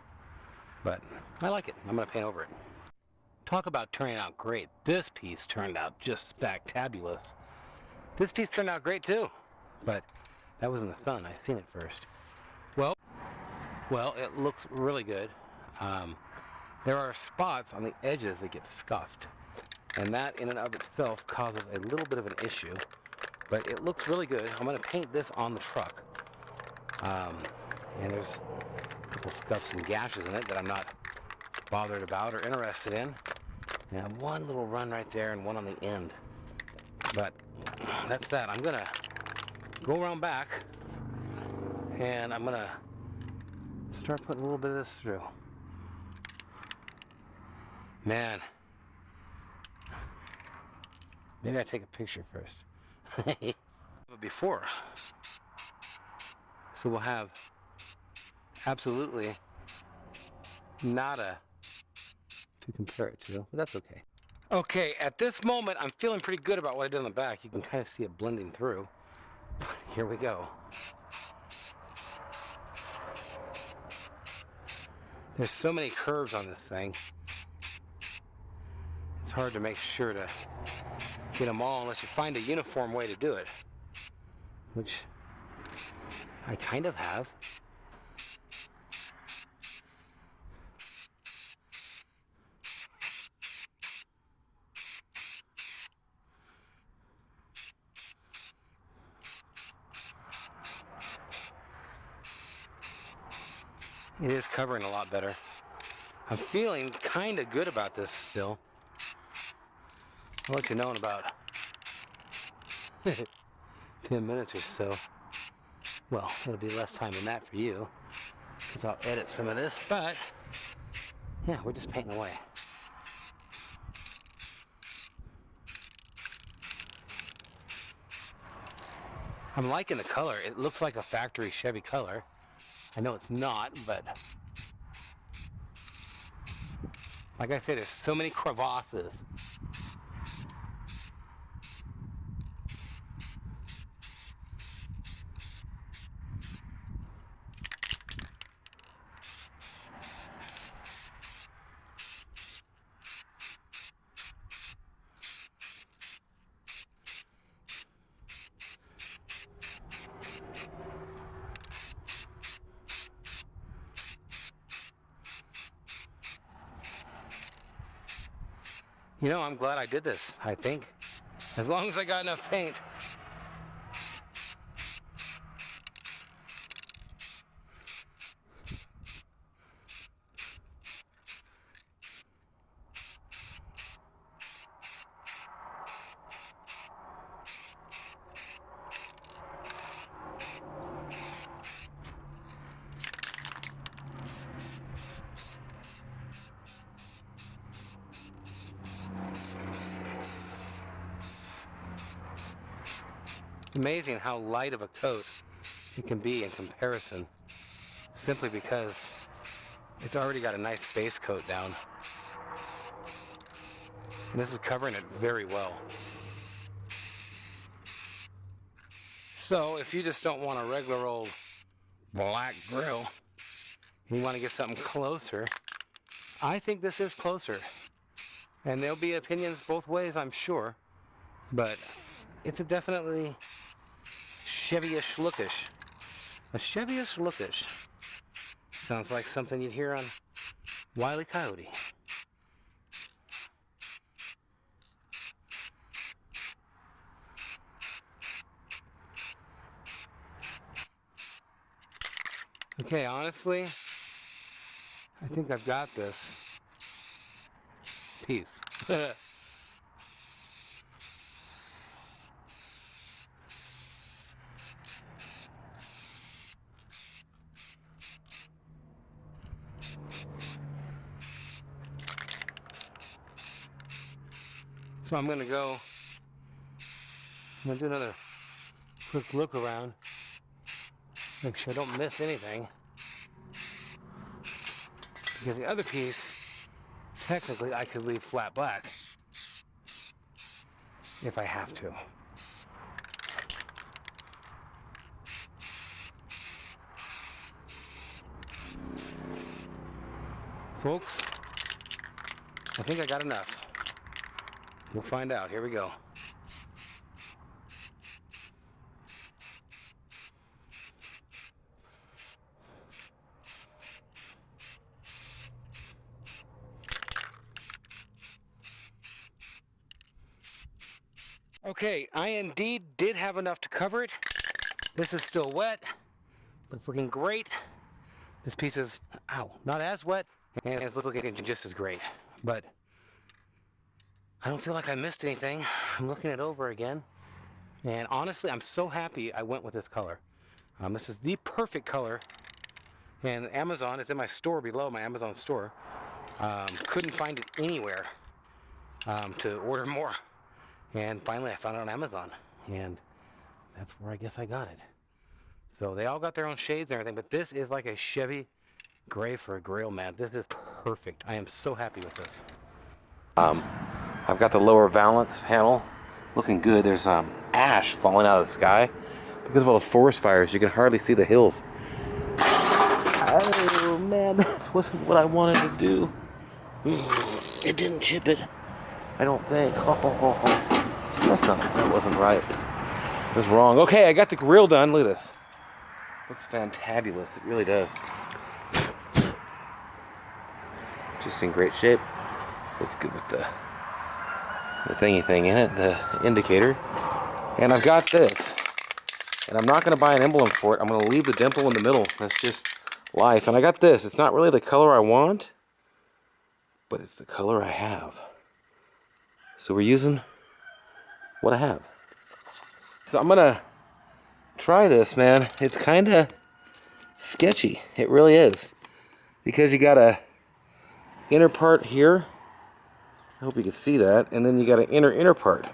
But I like it. I'm going to paint over it. Talk about turning out great. This piece turned out just spectabulous. This piece turned out great too. But that was in the sun. I seen it first. Well, it looks really good. There are spots on the edges that get scuffed. And that in and of itself causes a little bit of an issue. But it looks really good. I'm going to paint this on the truck. And there's a couple scuffs and gashes in it that I'm not bothered about or interested in. And one little run right there and one on the end. But that's that. I'm going to go around back and I'm going to start putting a little bit of this through. Man. Maybe I take a picture first. But before. So we'll have absolutely nada to compare it to, but that's okay. Okay, at this moment, I'm feeling pretty good about what I did on the back. You can kind of see it blending through. Here we go. There's so many curves on this thing. It's hard to make sure to get them all unless you find a uniform way to do it, which I kind of have. It is covering a lot better. I'm feeling kind of good about this still. I'll let you know in about 10 minutes or so. Well, it'll be less time than that for you, because I'll edit some of this, but yeah, we're just painting away. I'm liking the color. It looks like a factory Chevy color. I know it's not, but like I said, there's so many crevasses. You know, I'm glad I did this, I think. As long as I got enough paint. Amazing how light of a coat it can be in comparison, simply because it's already got a nice base coat down. And this is covering it very well. So if you just don't want a regular old black grill, and you want to get something closer, I think this is closer. And there'll be opinions both ways, I'm sure, but it's a definitely Chevy-ish lookish. A Chevy-ish lookish. Sounds like something you'd hear on Wile E. Coyote. Okay, honestly, I think I've got this piece. So I'm gonna do another quick look around, make sure I don't miss anything, because the other piece, technically I could leave flat black, if I have to. Folks, I think I got enough. We'll find out. Here we go. Okay, I indeed did have enough to cover it. This is still wet, but it's looking great. This piece is, not as wet, and it's looking just as great. But I don't feel like I missed anything. I'm looking it over again. And honestly, I'm so happy I went with this color. This is the perfect color. And Amazon, it's in my store below, my Amazon store. Couldn't find it anywhere to order more. And finally I found it on Amazon. And that's where I guess I got it. So they all got their own shades and everything, but this is like a Chevy gray for a grill, man. This is perfect. I am so happy with this. I've got the lower valance panel looking good. There's ash falling out of the sky because of all the forest fires. You can hardly see the hills. Oh man, that wasn't what I wanted to do. It didn't chip it, I don't think. That wasn't right. It was wrong. Okay, I got the grill done. Look at this. Looks fantabulous. It really does. Just in great shape. Looks good with the thingy thing in it, the indicator. And I've got this. And I'm not going to buy an emblem for it. I'm going to leave the dimple in the middle. That's just life. And I got this. It's not really the color I want, but it's the color I have. So we're using what I have. So I'm going to try this, man. It's kind of sketchy. It really is. Because you got a inner part here. I hope you can see that. And then you got an inner part.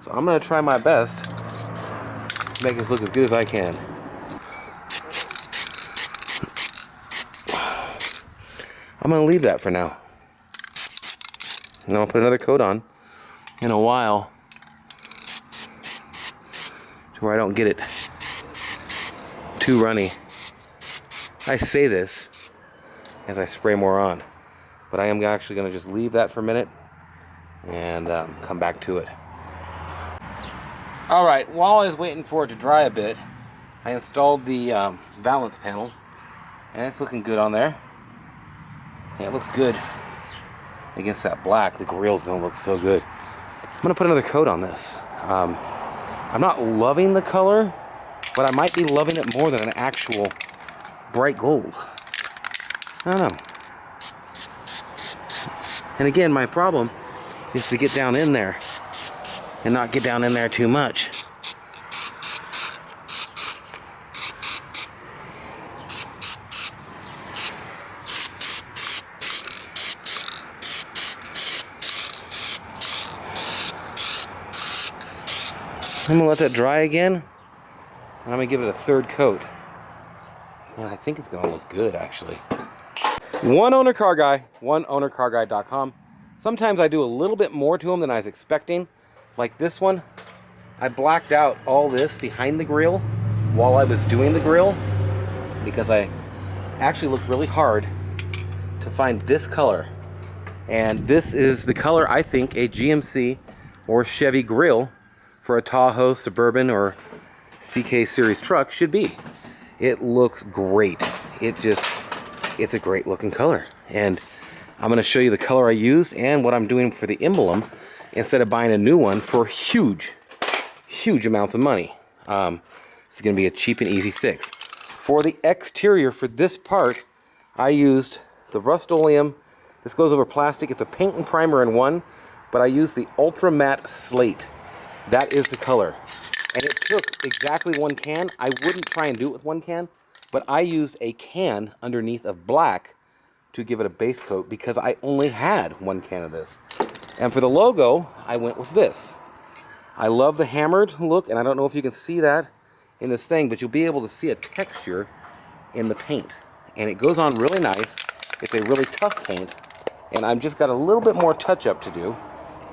So I'm going to try my best to make this look as good as I can. I'm going to leave that for now. And I'll put another coat on in a while to where I don't get it too runny. I say this as I spray more on, but I am actually going to just leave that for a minute and come back to it. Alright, while I was waiting for it to dry a bit, I installed the Valance panel, and it's looking good on there. Yeah, it looks good against that black. The grill's going to look so good. I'm going to put another coat on this. I'm not loving the color, but I might be loving it more than an actual bright gold. I don't know. And again, my problem is to get down in there and not get down in there too much. I'm gonna let that dry again, and I'm gonna give it a third coat. And I think it's gonna look good, actually. One owner car guy, oneownercarguy.com. Sometimes I do a little bit more to them than I was expecting. Like this one, I blacked out all this behind the grill while I was doing the grill because I actually looked really hard to find this color. And this is the color I think a GMC or Chevy grill for a Tahoe, Suburban, or CK series truck should be. It looks great. It's a great looking color. And I'm gonna show you the color I used and what I'm doing for the emblem instead of buying a new one for huge amounts of money. It's gonna be a cheap and easy fix. For the exterior for this part, I used the Rust-Oleum. This goes over plastic. It's a paint and primer in one, but I used the Ultra Matte Slate. That is the color. And it took exactly one can. I wouldn't try and do it with one can, but I used a can underneath of black to give it a base coat because I only had one can of this. And for the logo, I went with this. I love the hammered look, and I don't know if you can see that in this thing, but you'll be able to see a texture in the paint. And it goes on really nice. It's a really tough paint, and I've just got a little bit more touch-up to do.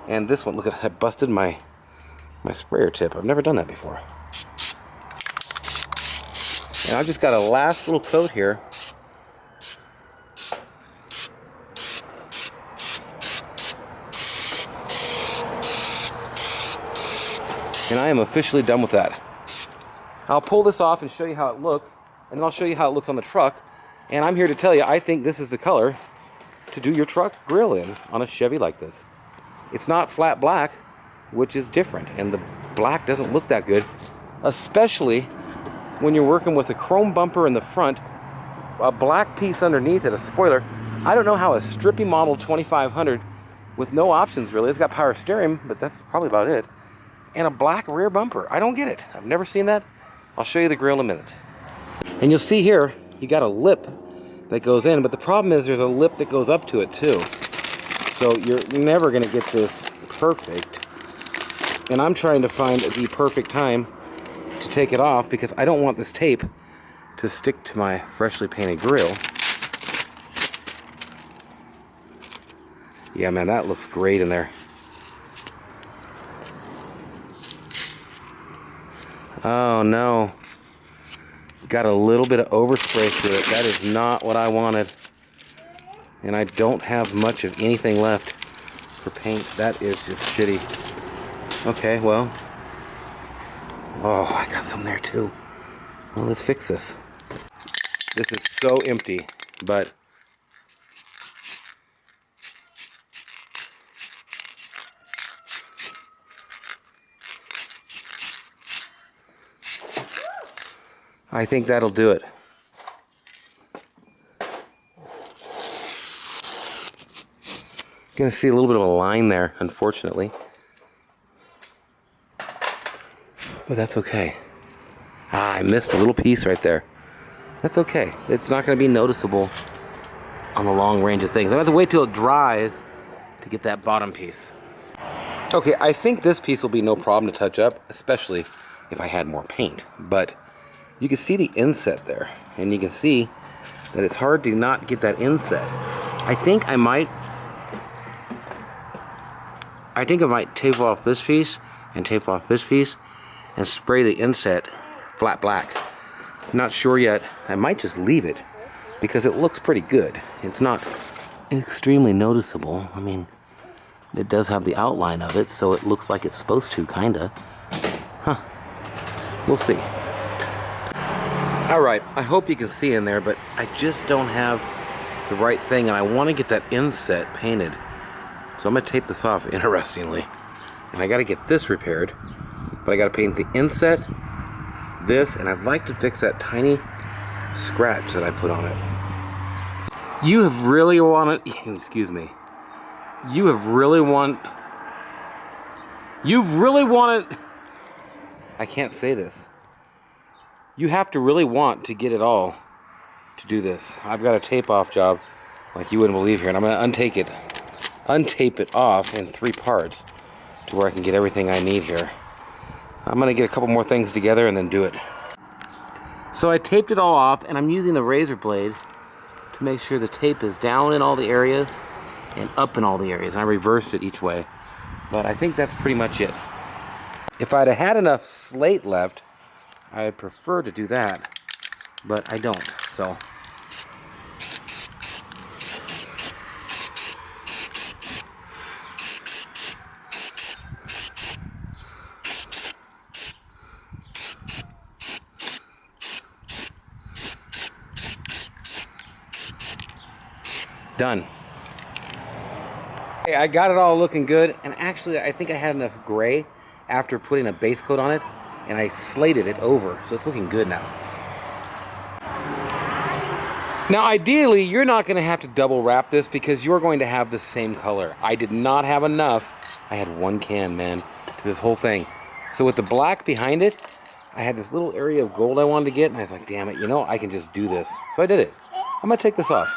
And this one, look at, I busted my my sprayer tip. I've never done that before. And I've just got a last little coat here. And I am officially done with that. I'll pull this off and show you how it looks, and then I'll show you how it looks on the truck. And I'm here to tell you, I think this is the color to do your truck grill in on a Chevy like this. It's not flat black, which is different, and the black doesn't look that good, especially when you're working with a chrome bumper in the front, a black piece underneath it, a spoiler. I don't know how a strippy model 2500 with no options really, it's got power steering, but that's probably about it, and a black rear bumper. I don't get it. I've never seen that. I'll show you the grill in a minute. And you'll see here, you got a lip that goes in, but the problem is there's a lip that goes up to it too. So you're never gonna get this perfect. And I'm trying to find the perfect time to take it off because I don't want this tape to stick to my freshly painted grill. Yeah, man, that looks great in there. Oh no. Got a little bit of overspray to it. That is not what I wanted. And I don't have much of anything left for paint. That is just shitty. Okay, well. Oh, I got some there too. Well, let's fix this. This is so empty, but I think that'll do it. Gonna see a little bit of a line there, unfortunately. But that's okay. Ah, I missed a little piece right there. That's okay. It's not gonna be noticeable on the long range of things. I have to wait till it dries to get that bottom piece. Okay, I think this piece will be no problem to touch up, especially if I had more paint. But you can see the inset there, and you can see that it's hard to not get that inset. I think I might tape off this piece and tape off this piece and spray the inset flat black. Not sure yet. I might just leave it because it looks pretty good. It's not extremely noticeable. I mean, it does have the outline of it, so it looks like it's supposed to, kinda. Huh. We'll see. Alright, I hope you can see in there, but I just don't have the right thing, and I want to get that inset painted. So I'm going to tape this off, interestingly. And I got to get this repaired, but I got to paint the inset, this, and I'd like to fix that tiny scratch that I put on it. You have really wanted, excuse me, you've really wanted, I can't say this. You have to really want to get it all to do this. I've got a tape off job like you wouldn't believe here, and I'm going to untape it off in 3 parts to where I can get everything I need here. I'm going to get a couple more things together and then do it. So I taped it all off, and I'm using the razor blade to make sure the tape is down in all the areas and up in all the areas. I reversed it each way, but I think that's pretty much it. If I'd have had enough slate left, I'd prefer to do that, but I don't, so. Done. Okay, I got it all looking good, and actually I think I had enough gray after putting a base coat on it, and I slated it over, so it's looking good now. Now ideally, you're not going to have to double wrap this because you're going to have the same color. I did not have enough. I had 1 can, man, to this whole thing. So with the black behind it, I had this little area of gold I wanted to get, and I was like, damn it, you know, I can just do this. So I did it. I'm going to take this off.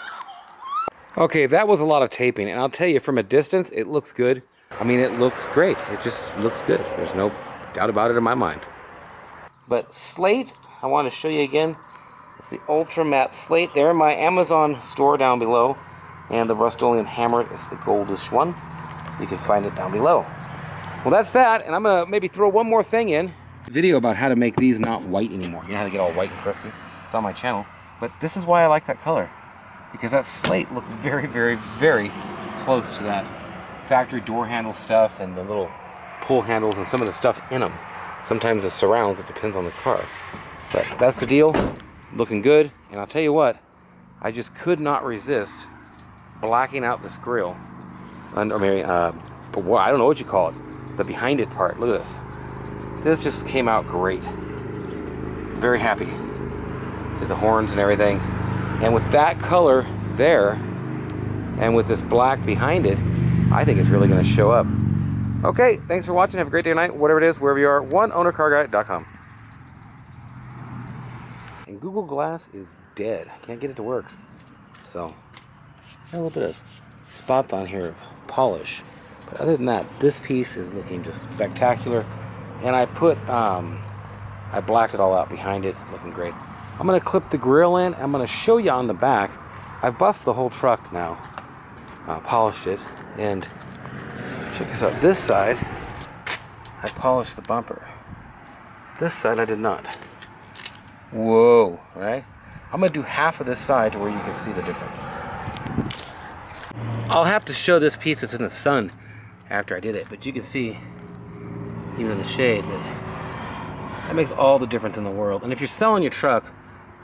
Okay, that was a lot of taping, and I'll tell you, from a distance, it looks good. I mean, it looks great. It just looks good. There's no doubt about it in my mind. But slate, I want to show you again. It's the Ultra Matte Slate. They're in my Amazon store down below. And the Rust-Oleum Hammer is the goldish one. You can find it down below. Well, that's that, and I'm gonna maybe throw one more thing in. Video about how to make these not white anymore. You know how they get all white and crusty? It's on my channel. But this is why I like that color, because that slate looks very, very, very close to that factory door handle stuff and the little pull handles and some of the stuff in them. Sometimes the surrounds, it depends on the car. But that's the deal. Looking good. And I'll tell you what, I just could not resist blacking out this grill. Or maybe, I don't know what you call it. The behind it part. Look at this. This just came out great. Very happy. Did the horns and everything. And with that color there, and with this black behind it, I think it's really going to show up. Okay, thanks for watching. Have a great day or night, whatever it is, wherever you are. OneOwnerCarGuy.com. And Google Glass is dead. I can't get it to work. So, a little bit of spots on here of polish. But other than that, this piece is looking just spectacular. And I put, I blacked it all out behind it, looking great. I'm going to clip the grill in. I'm going to show you on the back. I've buffed the whole truck now. Polished it. And check this out. This side, I polished the bumper. This side, I did not. Whoa, right? I'm going to do half of this side to where you can see the difference. I'll have to show this piece that's in the sun after I did it. But you can see, even in the shade, that makes all the difference in the world. And if you're selling your truck,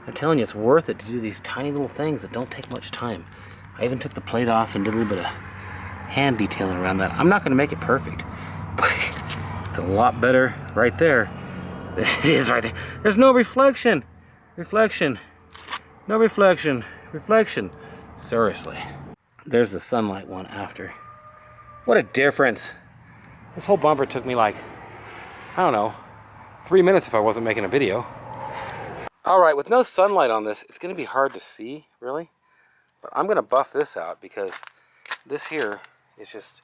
I'm telling you, it's worth it to do these tiny little things that don't take much time. I even took the plate off and did a little bit of hand detailing around that. I'm not going to make it perfect, but it's a lot better right there than it is right there. There's no reflection. Reflection. No reflection. Reflection. Seriously. There's the sunlight one after. What a difference. This whole bumper took me like, I don't know, 3 minutes if I wasn't making a video. Alright, with no sunlight on this, it's going to be hard to see, really. But I'm going to buff this out because this here is just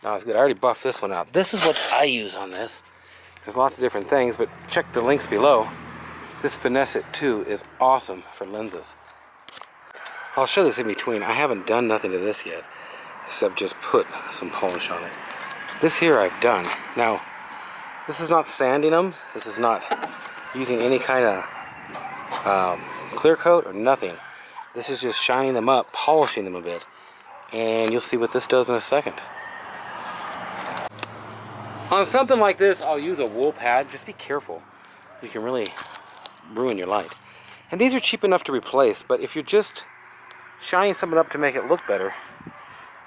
not as good. I already buffed this one out. This is what I use on this. There's lots of different things, but check the links below. This Finesse It 2 is awesome for lenses. I'll show this in between. I haven't done nothing to this yet, except just put some polish on it. This here I've done. Now, this is not sanding them. This is not using any kind of clear coat or nothing. This is just shining them up, polishing them a bit. And you'll see what this does in a second. On something like this, I'll use a wool pad. Just be careful. You can really ruin your light. And these are cheap enough to replace, but if you're just shining something up to make it look better,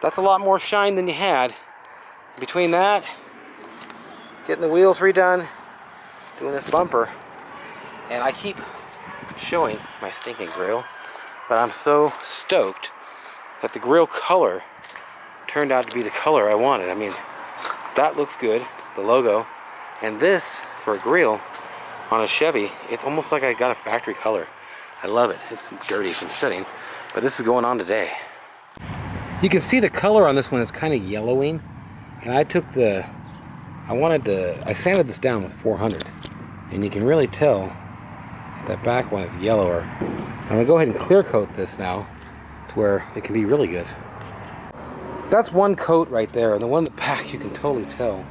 that's a lot more shine than you had. Between that, getting the wheels redone, doing this bumper, and I keep showing my stinking grill, but I'm so stoked that the grill color turned out to be the color I wanted. I mean, that looks good, the logo, and this for a grill on a Chevy, it's almost like I got a factory color. I love it. It's dirty from sitting, but this is going on today. You can see the color on this one is kind of yellowing, and I took the, I sanded this down with 400, and you can really tell that back one is yellower. I'm gonna go ahead and clear coat this now to where it can be really good. That's one coat right there, and the one in the back you can totally tell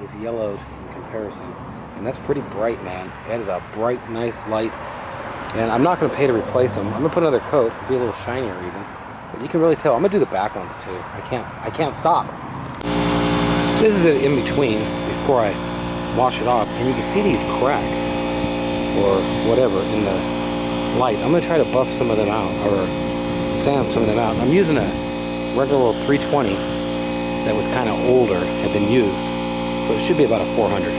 is yellowed in comparison. And that's pretty bright, man. That is a bright, nice light. And I'm not gonna pay to replace them. I'm gonna put another coat, be a little shinier even. But you can really tell. I'm gonna do the back ones too. I can't stop. This is it in between before I wash it off, and you can see these cracks or whatever in the light. I'm gonna try to buff some of them out or sand some of them out. I'm using a regular little 320 that was kind of older, had been used, so it should be about a 400.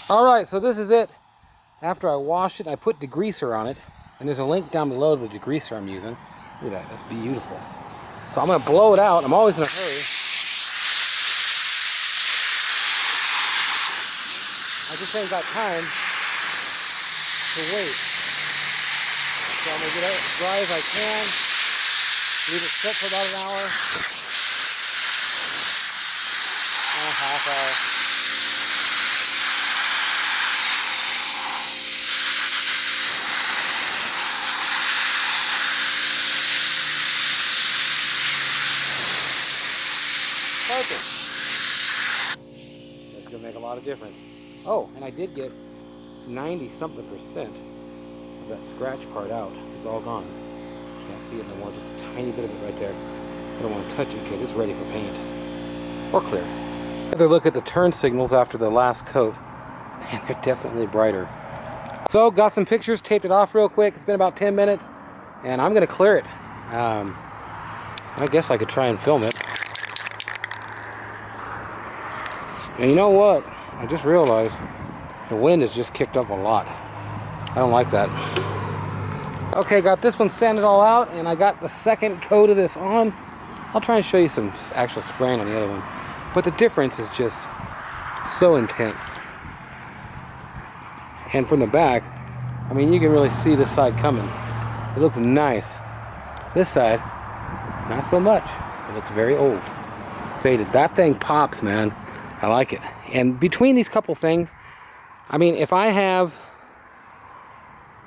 All right, so this is it. After I wash it, I put degreaser on it, and there's a link down below to the degreaser I'm using. Look at that, that's beautiful. So I'm gonna blow it out. I'm always in a hurry. I just ain't got time to wait. So I'm gonna get it as dry as I can. Leave it sit for about an hour. And a half hour. Perfect. lot of difference. Oh, and I did get 90-something% of that scratch part out. It's all gone. Can't see it no more, just a tiny bit of it right there. I don't want to touch it because it's ready for paint. Or clear. Another look at the turn signals after the last coat, and they're definitely brighter. So, got some pictures, taped it off real quick. It's been about 10 minutes, and I'm going to clear it. I guess I could try and film it. And you know what? I just realized the wind has just kicked up a lot. I don't like that. Okay, got this one sanded all out, and I got the second coat of this on. I'll try and show you some actual spraying on the other one. But the difference is just so intense. And from the back, I mean, you can really see this side coming. It looks nice. This side, not so much. It looks very old. Faded. That thing pops, man. I like it. And between these couple things, I mean, if I have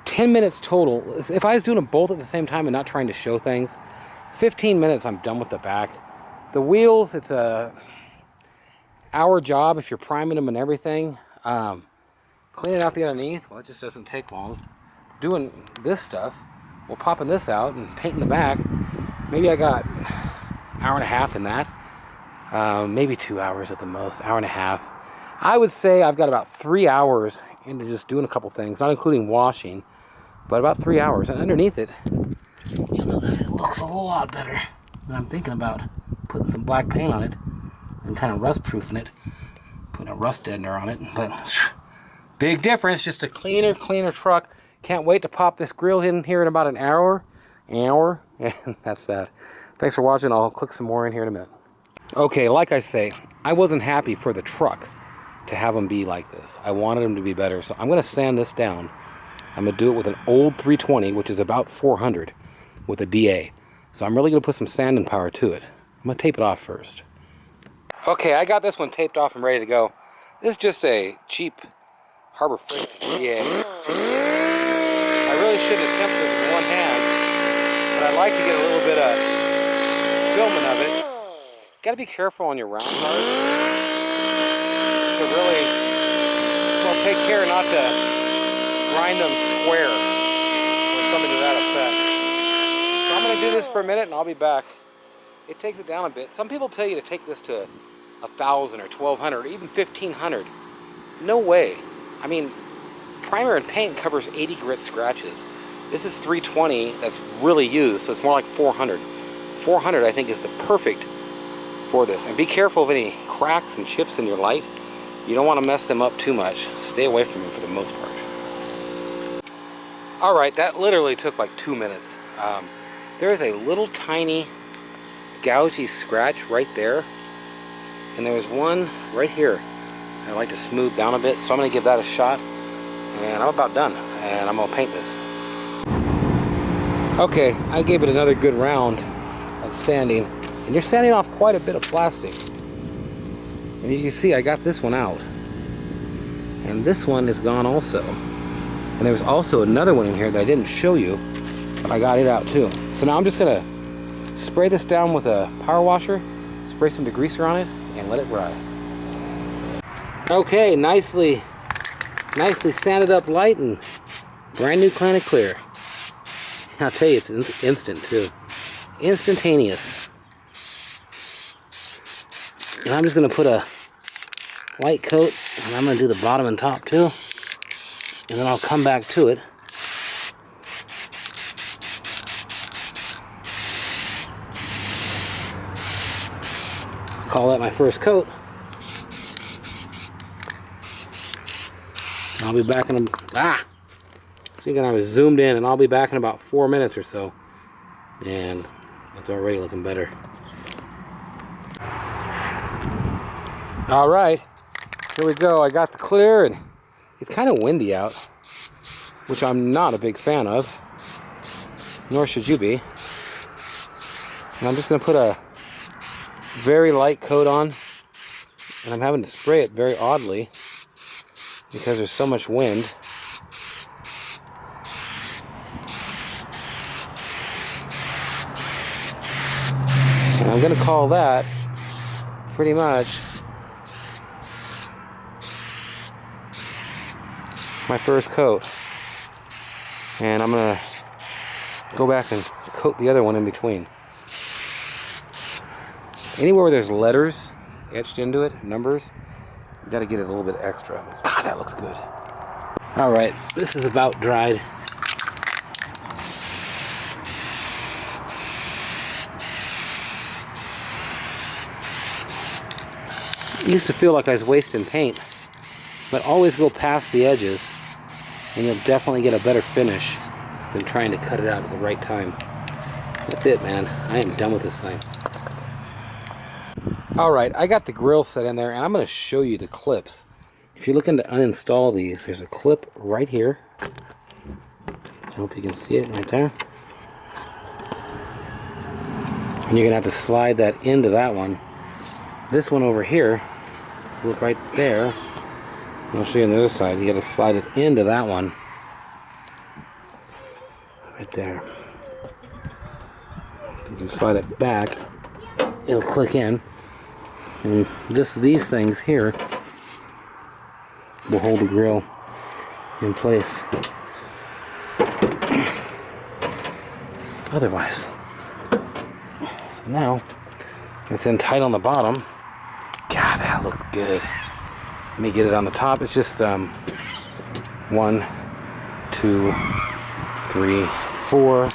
10 minutes total, if I was doing them both at the same time and not trying to show things, 15 minutes, I'm done with the back. The wheels, it's a hour job if you're priming them and everything. Cleaning out the underneath, well, it just doesn't take long. Doing this stuff, well, popping this out and painting the back, maybe I got an hour and a half in that. Maybe 2 hours at the most, hour and a half. I would say I've got about 3 hours into just doing a couple things, not including washing, but about 3 hours. And underneath it, you'll notice it looks a lot better. And I'm thinking about putting some black paint on it and kind of rust proofing it, putting a rust deadener on it. But big difference, just a cleaner truck. Can't wait to pop this grill in here in about an hour. And that's that. Thanks for watching. I'll click some more in here in a minute. Okay, like I say, I wasn't happy for the truck to have them be like this. I wanted them to be better, so I'm going to sand this down. I'm going to do it with an old 320, which is about 400, with a DA. So I'm really going to put some sanding power to it. I'm going to tape it off first. Okay, I got this one taped off and ready to go. This is just a cheap Harbor Freight DA. I really shouldn't attempt this with one hand, but I'd like to get a little bit of filming of it. Got to be careful on your round parts to really, well, take care not to grind them square or something to that effect. So I'm going to do this for a minute and I'll be back. It takes it down a bit. Some people tell you to take this to 1,000 or 1,200 or even 1,500. No way. I mean, primer and paint covers 80 grit scratches. This is 320 that's really used, so it's more like 400. 400 I think is the perfect for this. And be careful of any cracks and chips in your light. You don't want to mess them up too much. Stay away from them for the most part. Alright, that literally took like 2 minutes. There is a little tiny gougy scratch right there. And there was one right here I'd like to smooth down a bit. So I'm going to give that a shot. And I'm about done. And I'm going to paint this. Okay, I gave it another good round of sanding. And you're sanding off quite a bit of plastic. And as you can see, I got this one out. And this one is gone also. And there was also another one in here that I didn't show you, but I got it out too. So now I'm just gonna spray this down with a power washer, spray some degreaser on it, and let it dry. Okay, nicely sanded up light and brand new Planet Clear. I'll tell you, it's instant too. Instantaneous. And I'm just going to put a light coat, and I'm going to do the bottom and top too. And then I'll come back to it. Call that my first coat. I'll be back in thinking I was zoomed in, and I'll be back in about 4 minutes or so. And it's already looking better. All right, here we go. I got the clear, and it's kind of windy out, which I'm not a big fan of, nor should you be. And I'm just going to put a very light coat on, and I'm having to spray it very oddly because there's so much wind. And I'm going to call that pretty much my first coat. And I'm gonna go back and coat the other one in between. Anywhere where there's letters etched into it, numbers, you gotta get it a little bit extra. God, that looks good. All right, this is about dried. It used to feel like I was wasting paint, but always go past the edges and you'll definitely get a better finish than trying to cut it out at the right time. That's it, man. I am done with this thing. Alright, I got the grill set in there and I'm going to show you the clips. If you're looking to uninstall these, there's a clip right here. I hope you can see it right there. And you're going to have to slide that into that one. This one over here, look right there. And I'll show you on the other side. You got to slide it into that one. Right there. You can slide it back. It'll click in. And just these things here will hold the grill in place. Otherwise. So now it's in tight on the bottom. God, that looks good. Let me get it on the top. It's just 1, 2, 3, 4.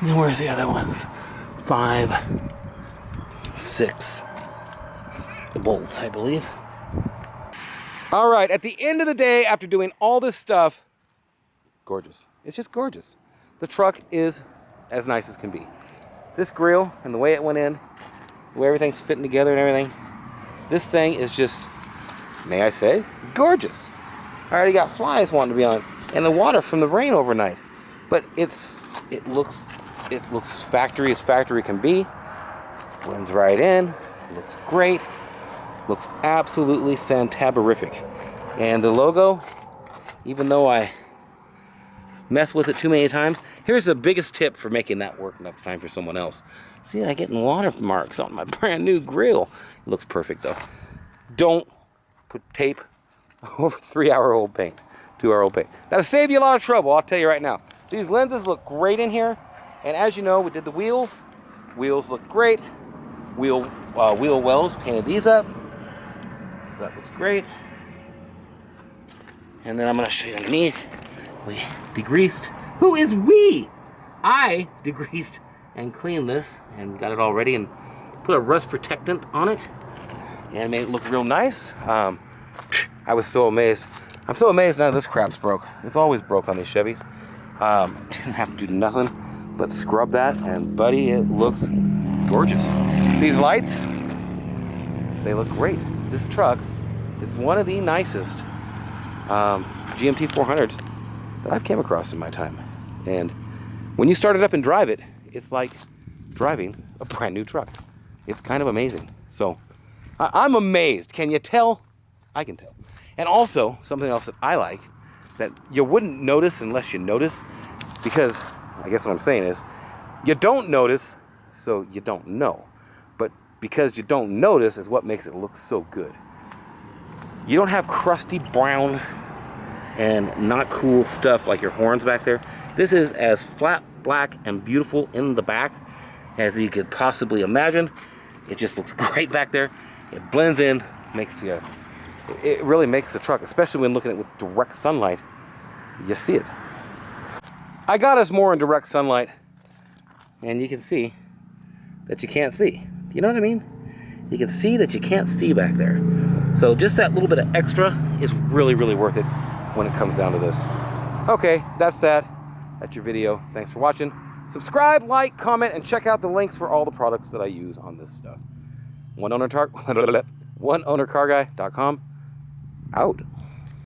And where's the other ones? 5, 6. The bolts, I believe. All right, at the end of the day, after doing all this stuff, gorgeous. It's just gorgeous. The truck is as nice as can be. This grill and the way it went in, the way everything's fitting together and everything, this thing is just, may I say, gorgeous. I already got flies wanting to be on it, and the water from the rain overnight. But it looks as factory can be. Blends right in. Looks great. Looks absolutely fantaberific. And the logo, even though I mess with it too many times, here's the biggest tip for making that work next time for someone else. See, I'm getting watermarks on my brand new grill. It looks perfect though. Don't put tape over 3-hour-old paint, 2-hour-old paint. That'll save you a lot of trouble, I'll tell you right now. These lenses look great in here. And as you know, we did the wheels. Wheels look great. Wheel wells, painted these up. So that looks great. And then I'm gonna show you underneath. We degreased. Who is we? I degreased and cleaned this and got it all ready and put a rust protectant on it and made it look real nice. I was so amazed. I'm so amazed none of this crap's broke. It's always broke on these Chevys. Didn't have to do nothing but scrub that, and buddy, it looks gorgeous. These lights, they look great. This truck is one of the nicest GMT400s that I've came across in my time. And when you start it up and drive it, it's like driving a brand new truck. It's kind of amazing. So I'm amazed. Can you tell? I can tell. And also something else that I like that you wouldn't notice unless you notice, because I guess what I'm saying is you don't notice, so you don't know. But because you don't notice is what makes it look so good. You don't have crusty brown and not cool stuff like your horns back there. This is as flat black and beautiful in the back as you could possibly imagine. It just looks great back there. It blends in, it really makes the truck, especially when looking at it with direct sunlight, you see it. I got us more in direct sunlight, and you can see that you can't see. You know what I mean? You can see that you can't see back there. So just that little bit of extra is really, really worth it when it comes down to this. Okay, that's that. That's your video. Thanks for watching. Subscribe, like, comment, and check out the links for all the products that I use on this stuff. OneOwnerCarGuy.com. Out.